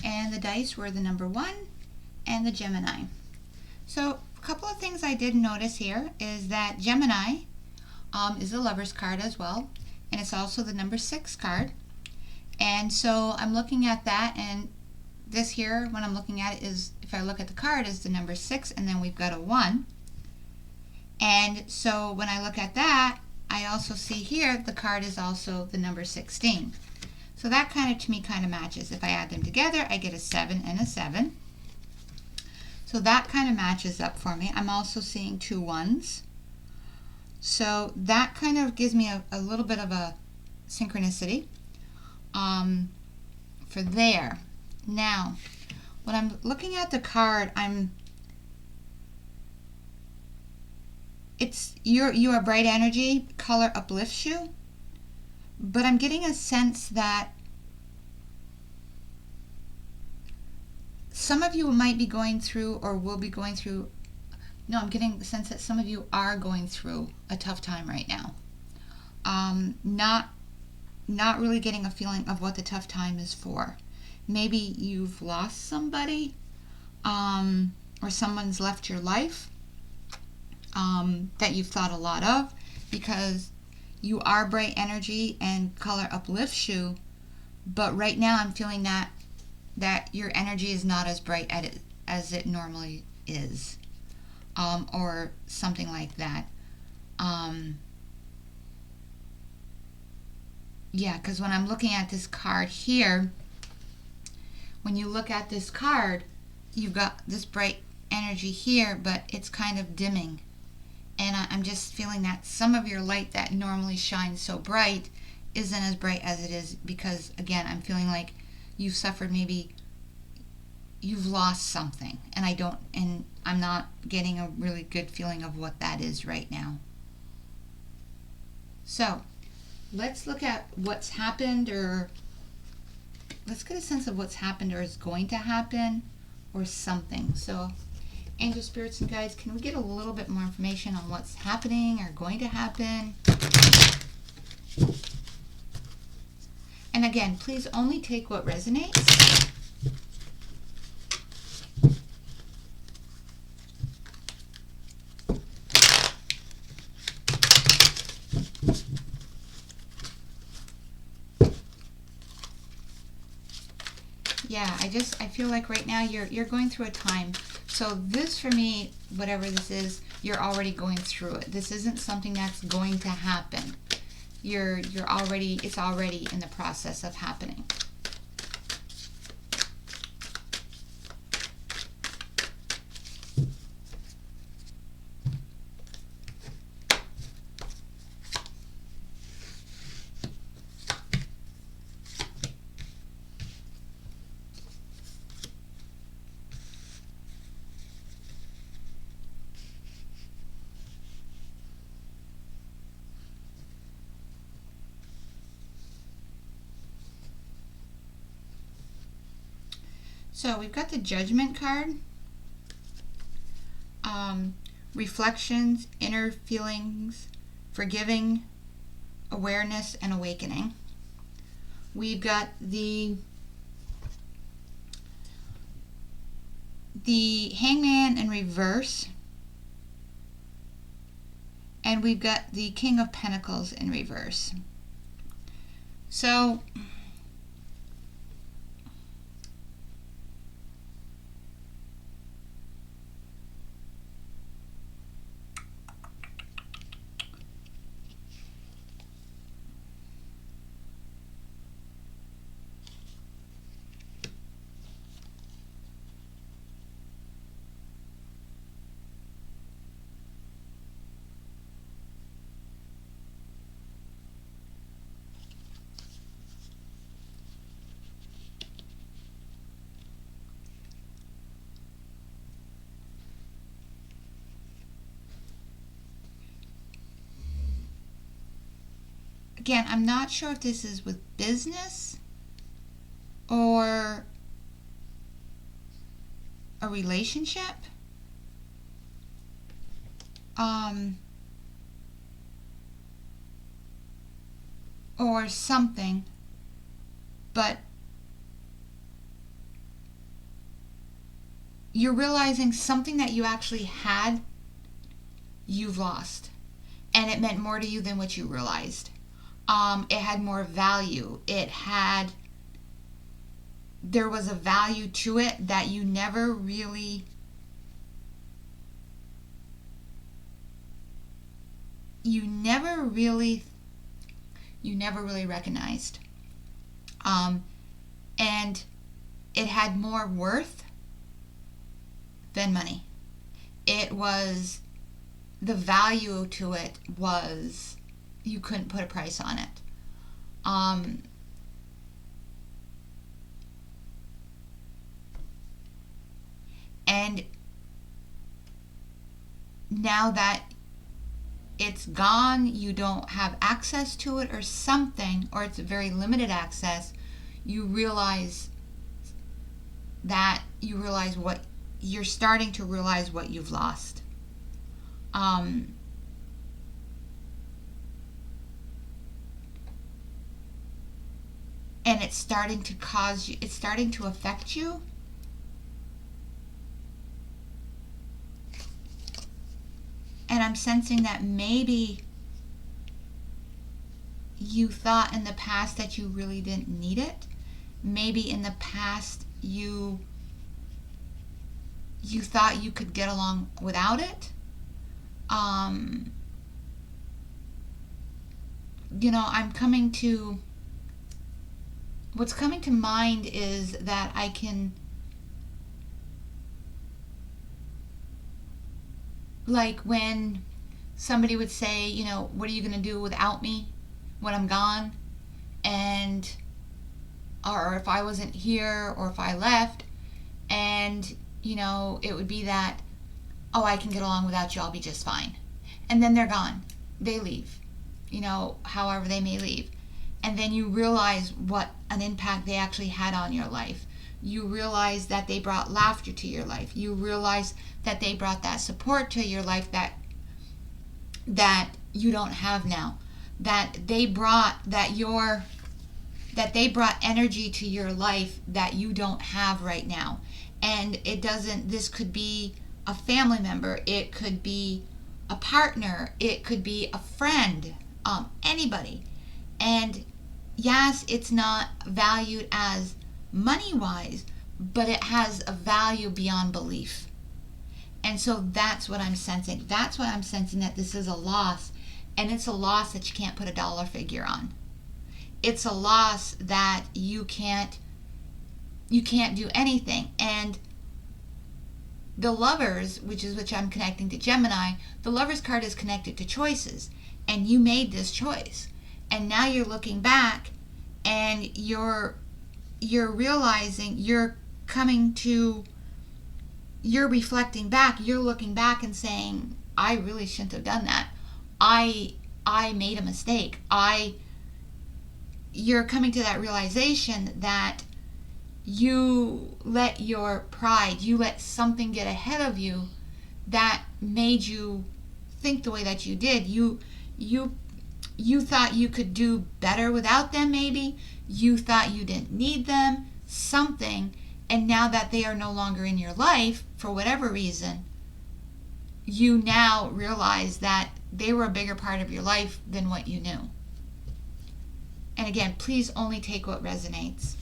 And the dice were the number 1 and the Gemini. So a couple of things I did notice here is that Gemini is the Lover's card as well. And it's also the number 6 card. And so I'm looking at that, and this here, when I'm looking at it, is, if I look at the card, is the number 6, and then we've got a 1. And so when I look at that, I also see here the card is also the number 16. So that kind of, to me, kind of matches. If I add them together, I get a 7 and a 7. So that kind of matches up for me. I'm also seeing 2 1s. So that kind of gives me a little bit of a synchronicity for there. Now, when I'm looking at the card, it's you are bright energy, color uplifts you, but I'm getting a sense that some of you might be going through or will be going through. No, I'm getting the sense that some of you are going through a tough time right now. Not really getting a feeling of what the tough time is for. Maybe you've lost somebody, or someone's left your life that you've thought a lot of, because you are bright energy and color uplifts you. But right now I'm feeling that your energy is not as bright as it normally is. Or something like that. Yeah, because when I'm looking at this card here, when you look at this card, you've got this bright energy here, but it's kind of dimming. And I'm just feeling that some of your light that normally shines so bright isn't as bright as it is, because, again, I'm feeling like you've suffered, maybe you've lost something, and I'm not getting a really good feeling of what that is right now. So let's look at what's happened, or let's get a sense of what's happened or is going to happen or something. So angel spirits and guides, can we get a little bit more information on what's happening or going to happen? And again, please only take what resonates. Yeah, I feel like right now you're going through a time. So this, for me, whatever this is, you're already going through it. This isn't something that's going to happen. It's already in the process of happening. So we've got the Judgment card, reflections, inner feelings, forgiving, awareness, and awakening. we've got the Hangman in reverse, and we've got the King of Pentacles in reverse. So again, I'm not sure if this is with business or a relationship. Or something, but you're realizing something that you actually had, you've lost, and it meant more to you than what you realized. It had more value. There was a value to it that you never really recognized. And it had more worth than money. It was, the value to it was, you couldn't put a price on it. And now that it's gone, you don't have access to it or something, or it's a very limited access, you realize what you're starting to realize what you've lost. And it's starting to it's starting to affect you. And I'm sensing that maybe you thought in the past that you really didn't need it. Maybe in the past you thought you could get along without it. What's coming to mind is that I can, like when somebody would say, what are you going to do without me when I'm gone? And, or if I wasn't here, or if I left, and, it would be that, oh, I can get along without you, I'll be just fine. And then they're gone. They leave, however they may leave. And then you realize what an impact they actually had on your life. You realize that they brought laughter to your life. You realize that they brought that support to your life that you don't have now. That they brought energy to your life that you don't have right now. And this could be a family member, it could be a partner, it could be a friend, anybody. And yes, it's not valued as money-wise, but it has a value beyond belief. And so that's what I'm sensing. That's what I'm sensing, that this is a loss, and it's a loss that you can't put a dollar figure on. It's a loss that you can't do anything. And the Lovers, which I'm connecting to Gemini, the Lovers card is connected to choices, and you made this choice. And now you're looking back, and you're realizing, you're reflecting back, you're looking back and saying, I really shouldn't have done that. I made a mistake. You're coming to that realization that you let your pride, you let something get ahead of you that made you think the way that you did. You You thought you could do better without them, maybe. You thought you didn't need them, something. And now that they are no longer in your life, for whatever reason, you now realize that they were a bigger part of your life than what you knew. And again, please only take what resonates.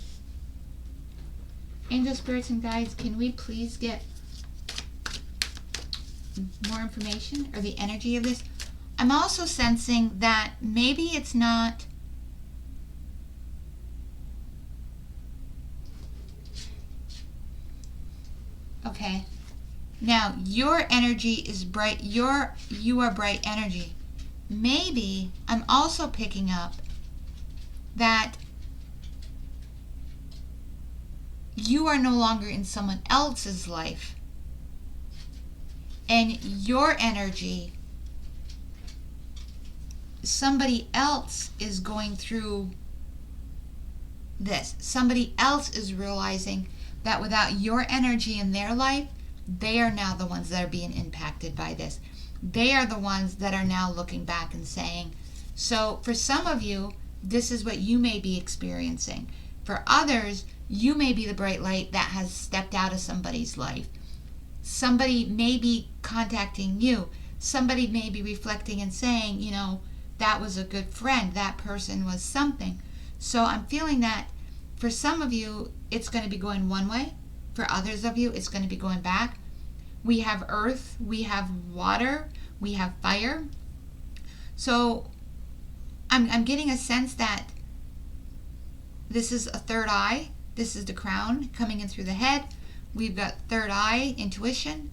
Angel spirits and guides, can we please get more information or the energy of this? I'm also sensing that maybe it's not okay. Now your energy is bright. You are bright energy. Maybe I'm also picking up that you are no longer in someone else's life, and your energy, somebody else is going through this. Somebody else is realizing that without your energy in their life, they are now the ones that are being impacted by this. They are the ones that are now looking back and saying, so for some of you, this is what you may be experiencing. For others, you may be the bright light that has stepped out of somebody's life. Somebody may be contacting you. Somebody may be reflecting and saying, you know, that was a good friend. That person was something. So I'm feeling that for some of you, it's going to be going one way. For others of you, it's going to be going back. We have earth, we have water, we have fire. So I'm getting a sense that this is a third eye. This is the crown coming in through the head. We've got third eye, intuition.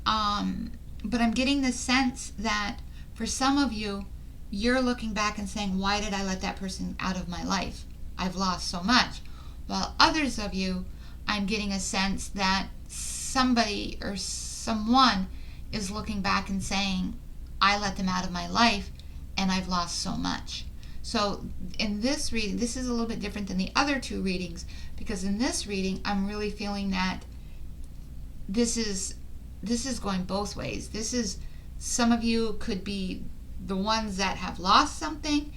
But I'm getting the sense that for some of you, you're looking back and saying, why did I let that person out of my life? I've lost so much. While others of you, I'm getting a sense that somebody or someone is looking back and saying, I let them out of my life and I've lost so much. So in this reading, this is a little bit different than the other two readings, because in this reading, I'm really feeling that this is going both ways. This is, some of you could be the ones that have lost something,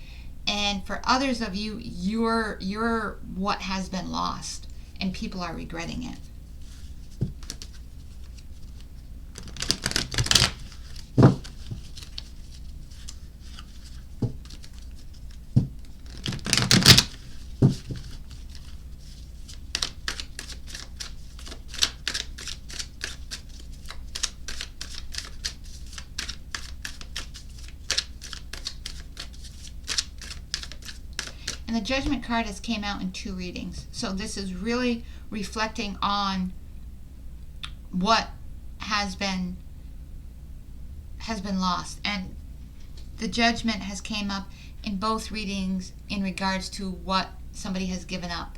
and for others of you, you're what has been lost, and people are regretting it. And the Judgment card has came out in two readings. So this is really reflecting on what has been lost. And the Judgment has came up in both readings in regards to what somebody has given up.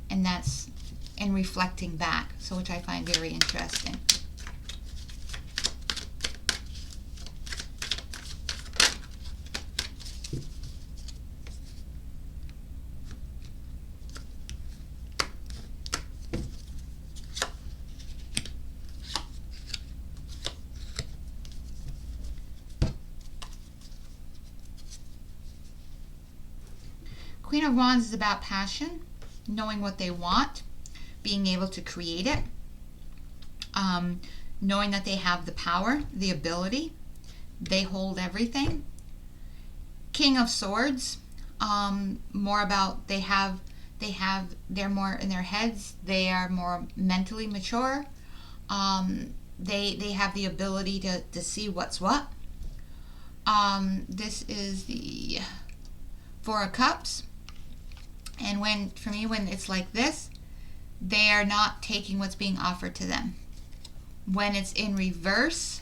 And that's in reflecting back, so which I find very interesting. Queen of Wands is about passion, knowing what they want, being able to create it, knowing that they have the power, the ability, they hold everything. King of Swords, more about they're more in their heads, they are more mentally mature, they have the ability to see what's what. This is the Four of Cups. And when it's like this, they are not taking what's being offered to them. When it's in reverse,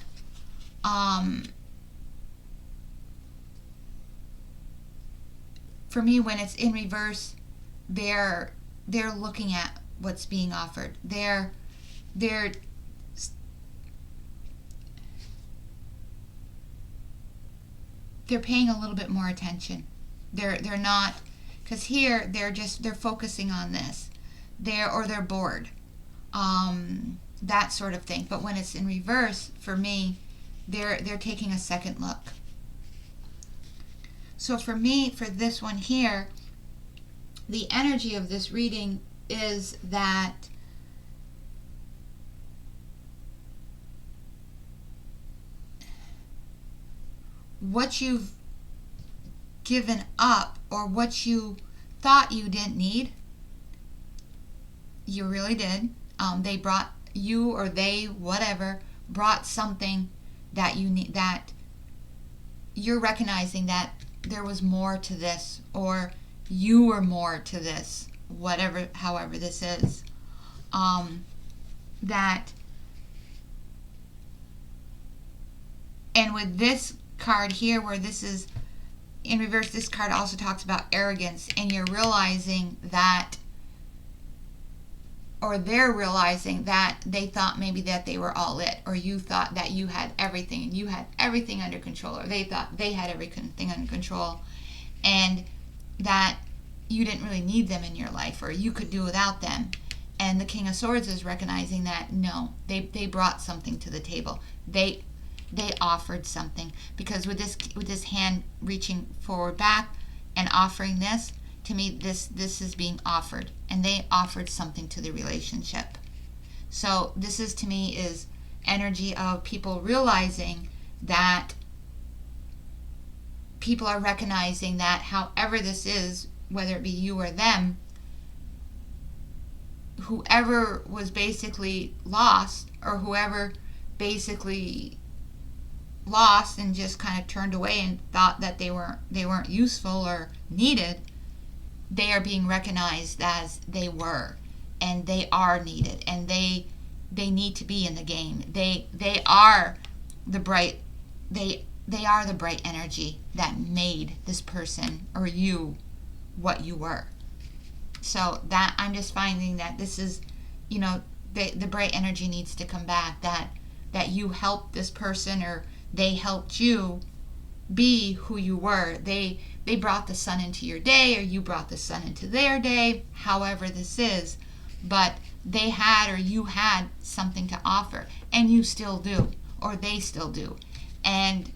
for me, when it's in reverse, they're looking at what's being offered. They're paying a little bit more attention. They're not. Because here they're focusing on this, they're bored, that sort of thing. But when it's in reverse, for me, they're taking a second look. So for me, for this one here, the energy of this reading is that what you've given up or what you thought you didn't need, you really did. They brought you, or they, whatever, brought something that you need, that you're recognizing that there was more to this, or you were more to this, whatever, however this is. That, and with this card here, where this is in reverse, this card also talks about arrogance, and you're realizing that, or they're realizing that they thought maybe that they were all it, or you thought that you had everything and you had everything under control, or they thought they had everything under control, and that you didn't really need them in your life, or you could do without them. And the King of Swords is recognizing that no, they brought something to the table. They offered something, because with this hand reaching forward back and offering this, to me, this is being offered, and they offered something to the relationship. So this is, to me, is energy of people realizing that people are recognizing that however this is, whether it be you or them, whoever was basically lost, or whoever basically lost and just kind of turned away and thought that they weren't useful or needed, they are being recognized as they were, and they are needed, and they need to be in the game. They are the bright energy that made this person or you what you were. So that, I'm just finding that this is, the bright energy needs to come back, that you helped this person, or they helped you be who you were. They brought the sun into your day, or you brought the sun into their day, however this is, but they had, or you had something to offer, and you still do, or they still do. And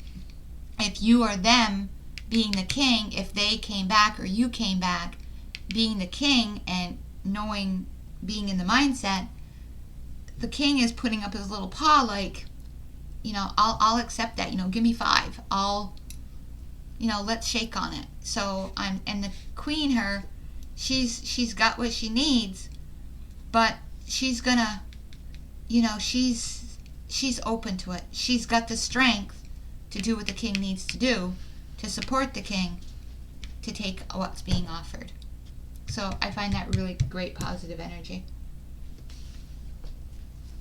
if you or them being the king, if they came back or you came back being the king, and knowing, being in the mindset, the king is putting up his little paw like, I'll accept that, give me 5, let's shake on it. So and the queen, she's got what she needs, but she's gonna, she's open to it. She's got the strength to do what the king needs to do, to support the king, to take what's being offered. So I find that really great positive energy.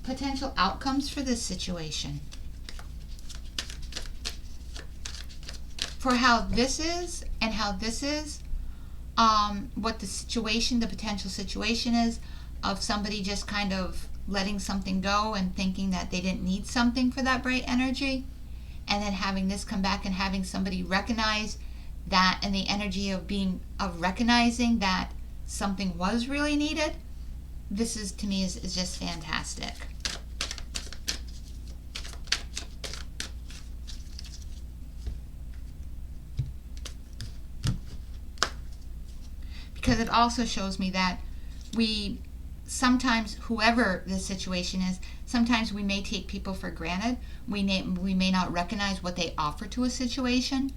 Potential outcomes for this situation. For how this is and how this is, what the potential situation is of somebody just kind of letting something go and thinking that they didn't need something for that bright energy, and then having this come back and having somebody recognize that, and the energy of recognizing that something was really needed. This is, to me, is just fantastic. Because it also shows me that we sometimes, whoever the situation is, sometimes we may take people for granted. We may not recognize what they offer to a situation,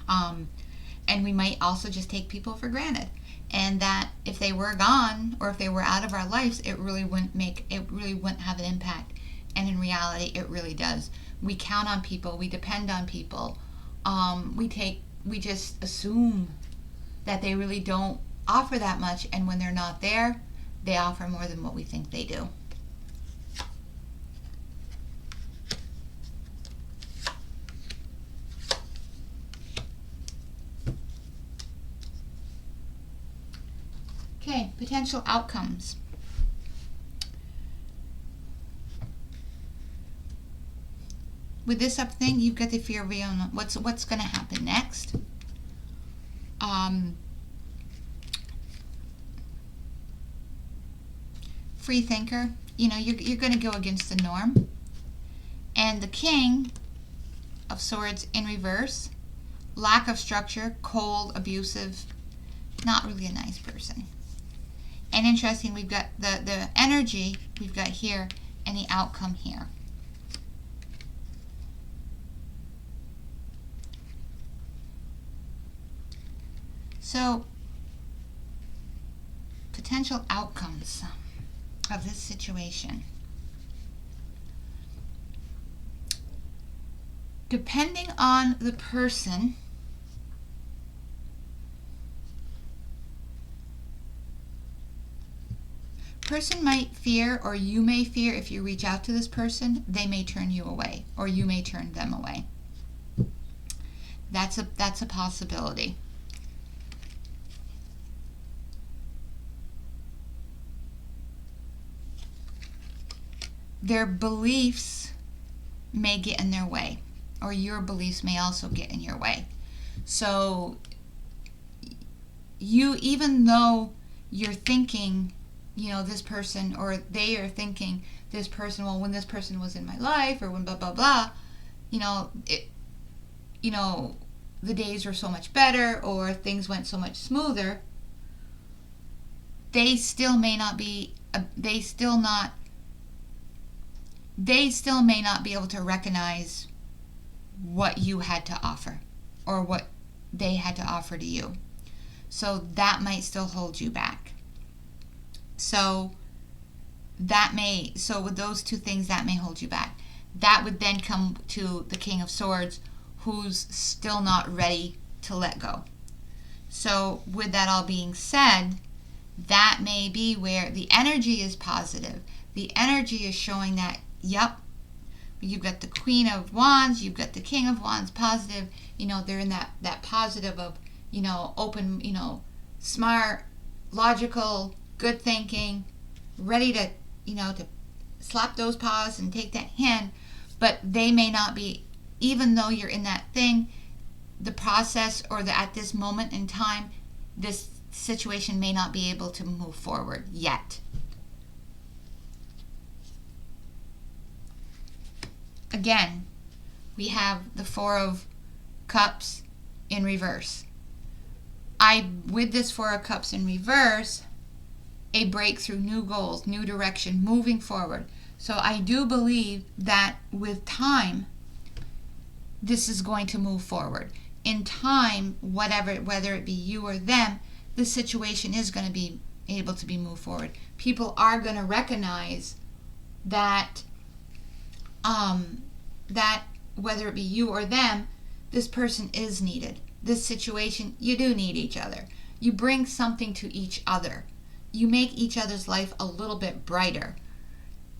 and we might also just take people for granted. And that if they were gone, or if they were out of our lives, it really wouldn't have an impact. And in reality, it really does. We count on people. We depend on people. We just assume that they really don't offer that much, and when they're not there, they offer more than what we think they do. Okay, potential outcomes. With this up thing, you've got the fear of what's going to happen next. Free thinker, you're going to go against the norm. And the King of Swords in reverse, lack of structure, cold, abusive, not really a nice person. And interesting, we've got the energy we've got here and the outcome here. So, potential outcomes of this situation. Depending on the person, might fear, or you may fear, if you reach out to this person, they may turn you away, or you may turn them away. That's a possibility. Their beliefs may get in their way, or your beliefs may also get in your way. So you, even though you're thinking, this person, or they are thinking this person, well, when this person was in my life, or when blah blah blah, the days were so much better, or things went so much smoother, they still may not be able to recognize what you had to offer, or what they had to offer to you. So that might still hold you back. So with those two things, that may hold you back. That would then come to the King of Swords, who's still not ready to let go. So with that all being said, that may be where the energy is positive. The energy is showing that, yep, you've got the Queen of Wands, you've got the King of Wands, positive. They're in that positive of, open, smart, logical, good thinking, ready to, to slap those paws and take that hand. But they may not be, even though you're in that thing, the process, or at this moment in time, this situation may not be able to move forward yet. Again, we have the Four of Cups in reverse. With this Four of Cups in reverse, a breakthrough, new goals, new direction, moving forward. So I do believe that with time, this is going to move forward. In time, whether it be you or them, the situation is going to be able to be moved forward. People are going to recognize that whether it be you or them, this person is needed. This situation, you do need each other. You bring something to each other. You make each other's life a little bit brighter.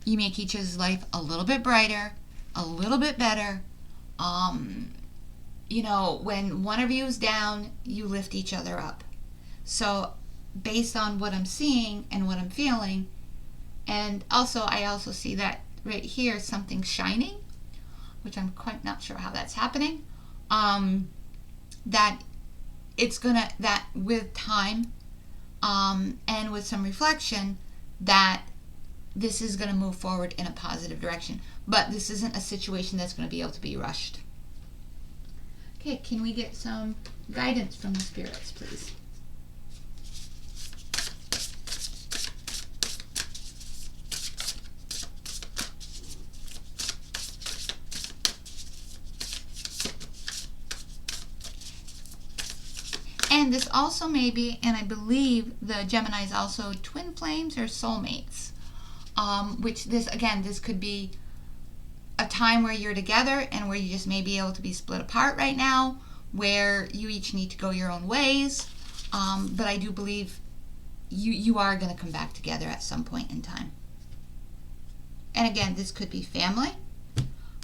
You make each other's life a little bit brighter, a little bit better. When one of you is down, you lift each other up. So based on what I'm seeing and what I'm feeling, and I also see that right here, something shining, which I'm quite not sure how that's happening. That with time, and with some reflection, that this is going to move forward in a positive direction. But this isn't a situation that's going to be able to be rushed. Okay, can we get some guidance from the spirits, please? And this also may be, and I believe the Gemini is also twin flames or soulmates. This could be a time where you're together and where you just may be able to be split apart right now, where you each need to go your own ways. But I do believe you are going to come back together at some point in time. And again, this could be family,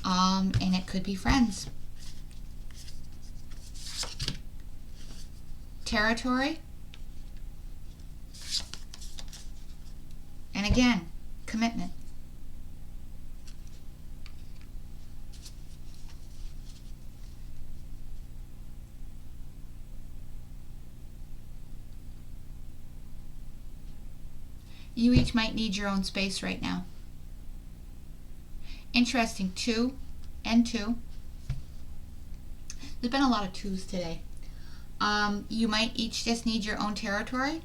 and it could be friends. Territory, and again, commitment. You each might need your own space right now. Interesting, 2 and 2. There's been a lot of twos today. You might each just need your own territory.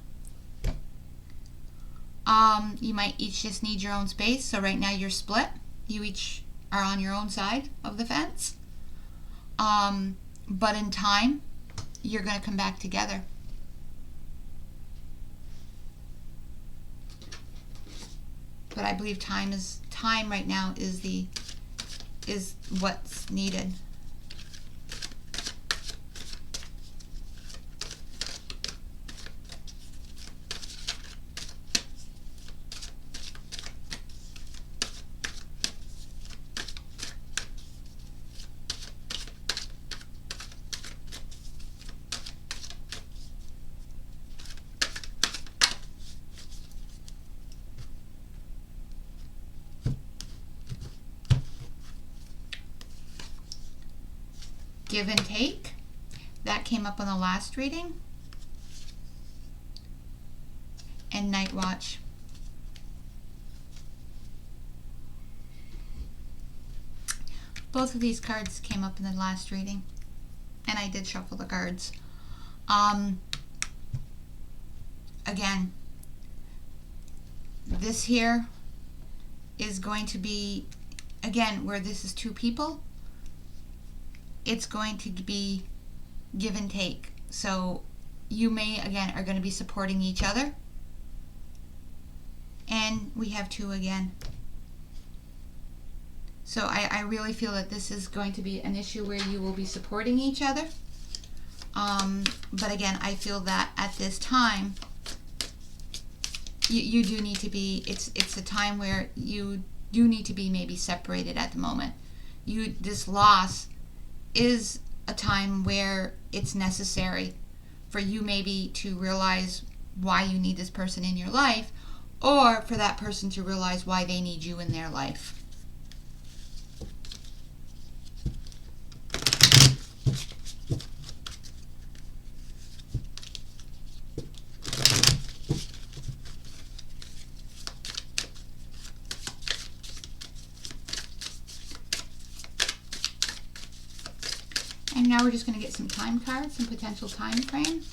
You might each just need your own space. So right now you're split. You each are on your own side of the fence. But in time, you're going to come back together. But I believe time right now is what's needed. Give and take. That came up on the last reading. And Night Watch. Both of these cards came up in the last reading. And I did shuffle the cards. Again, this here is going to be, again, where this is two people, it's going to be give and take. So you may, again, are going to be supporting each other. And we have two again. So I really feel that this is going to be an issue where you will be supporting each other. But again, I feel that at this time, you do need to be, it's a time where you do need to be maybe separated at the moment. This loss is a time where it's necessary for you maybe to realize why you need this person in your life, or for that person to realize why they need you in their life. And now we're just going to get some time cards, some potential time frame.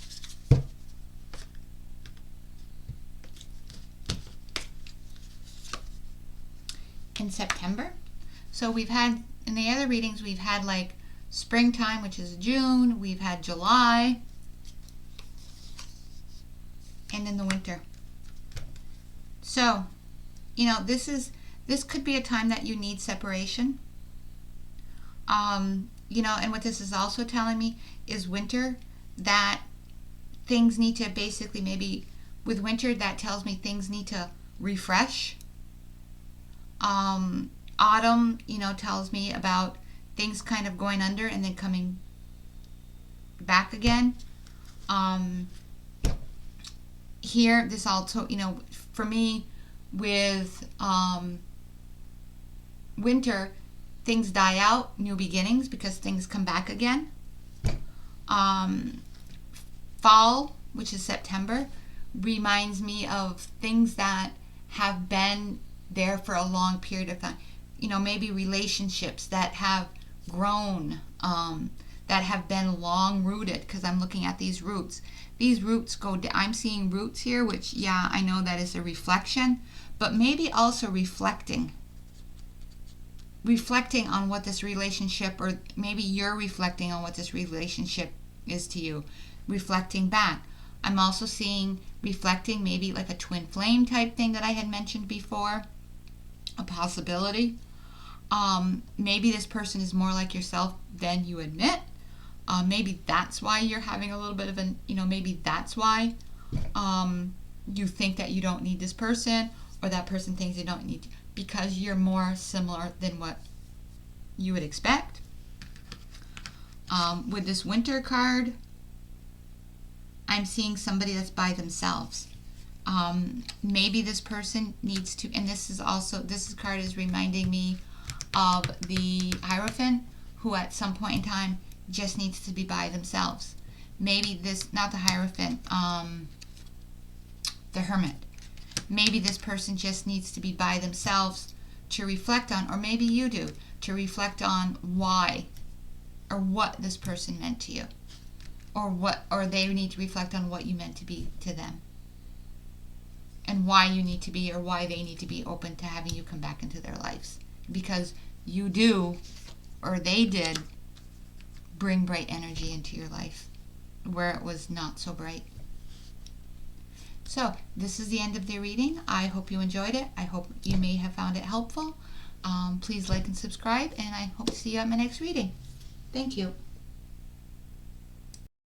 In September. So we've had, in the other readings, we've had like springtime, which is June. We've had July. And then the winter. So, you know, this could be a time that you need separation. You know, and what this is also telling me is winter, that things need to basically, maybe with winter, that tells me things need to refresh. Autumn, you know, tells me about things kind of going under and then coming back again. Here, this also, you know, for me, with winter, things die out, new beginnings, because things come back again. Fall, which is September, reminds me of things that have been there for a long period of time. You know, maybe relationships that have grown, that have been long rooted, because I'm looking at these roots. These roots go, I'm seeing roots here, which, yeah, I know that is a reflection, but maybe also reflecting on what this relationship, or maybe you're reflecting on what this relationship is to you, reflecting back. I'm also seeing reflecting, maybe like a twin flame type thing that I had mentioned before, a possibility. Maybe this person is more like yourself than you admit. Maybe that's why you're having a little bit of an, you know, maybe that's why you think that you don't need this person, or that person thinks you don't need you, because you're more similar than what you would expect. With this winter card, I'm seeing somebody that's by themselves. Maybe this person needs to, and this card is reminding me of the Hierophant, who at some point in time just needs to be by themselves. Maybe this, not the Hierophant, the Hermit. Maybe this person just needs to be by themselves to reflect on, or maybe you do, to reflect on why or what this person meant to you, or they need to reflect on what you meant to be to them, and why you need to be, or why they need to be open to having you come back into their lives, because you do, or they did, bring bright energy into your life where it was not so bright. So this is the end of the reading. I hope you enjoyed it. I hope you may have found it helpful. Please like and subscribe, and I hope to see you at my next reading. Thank you.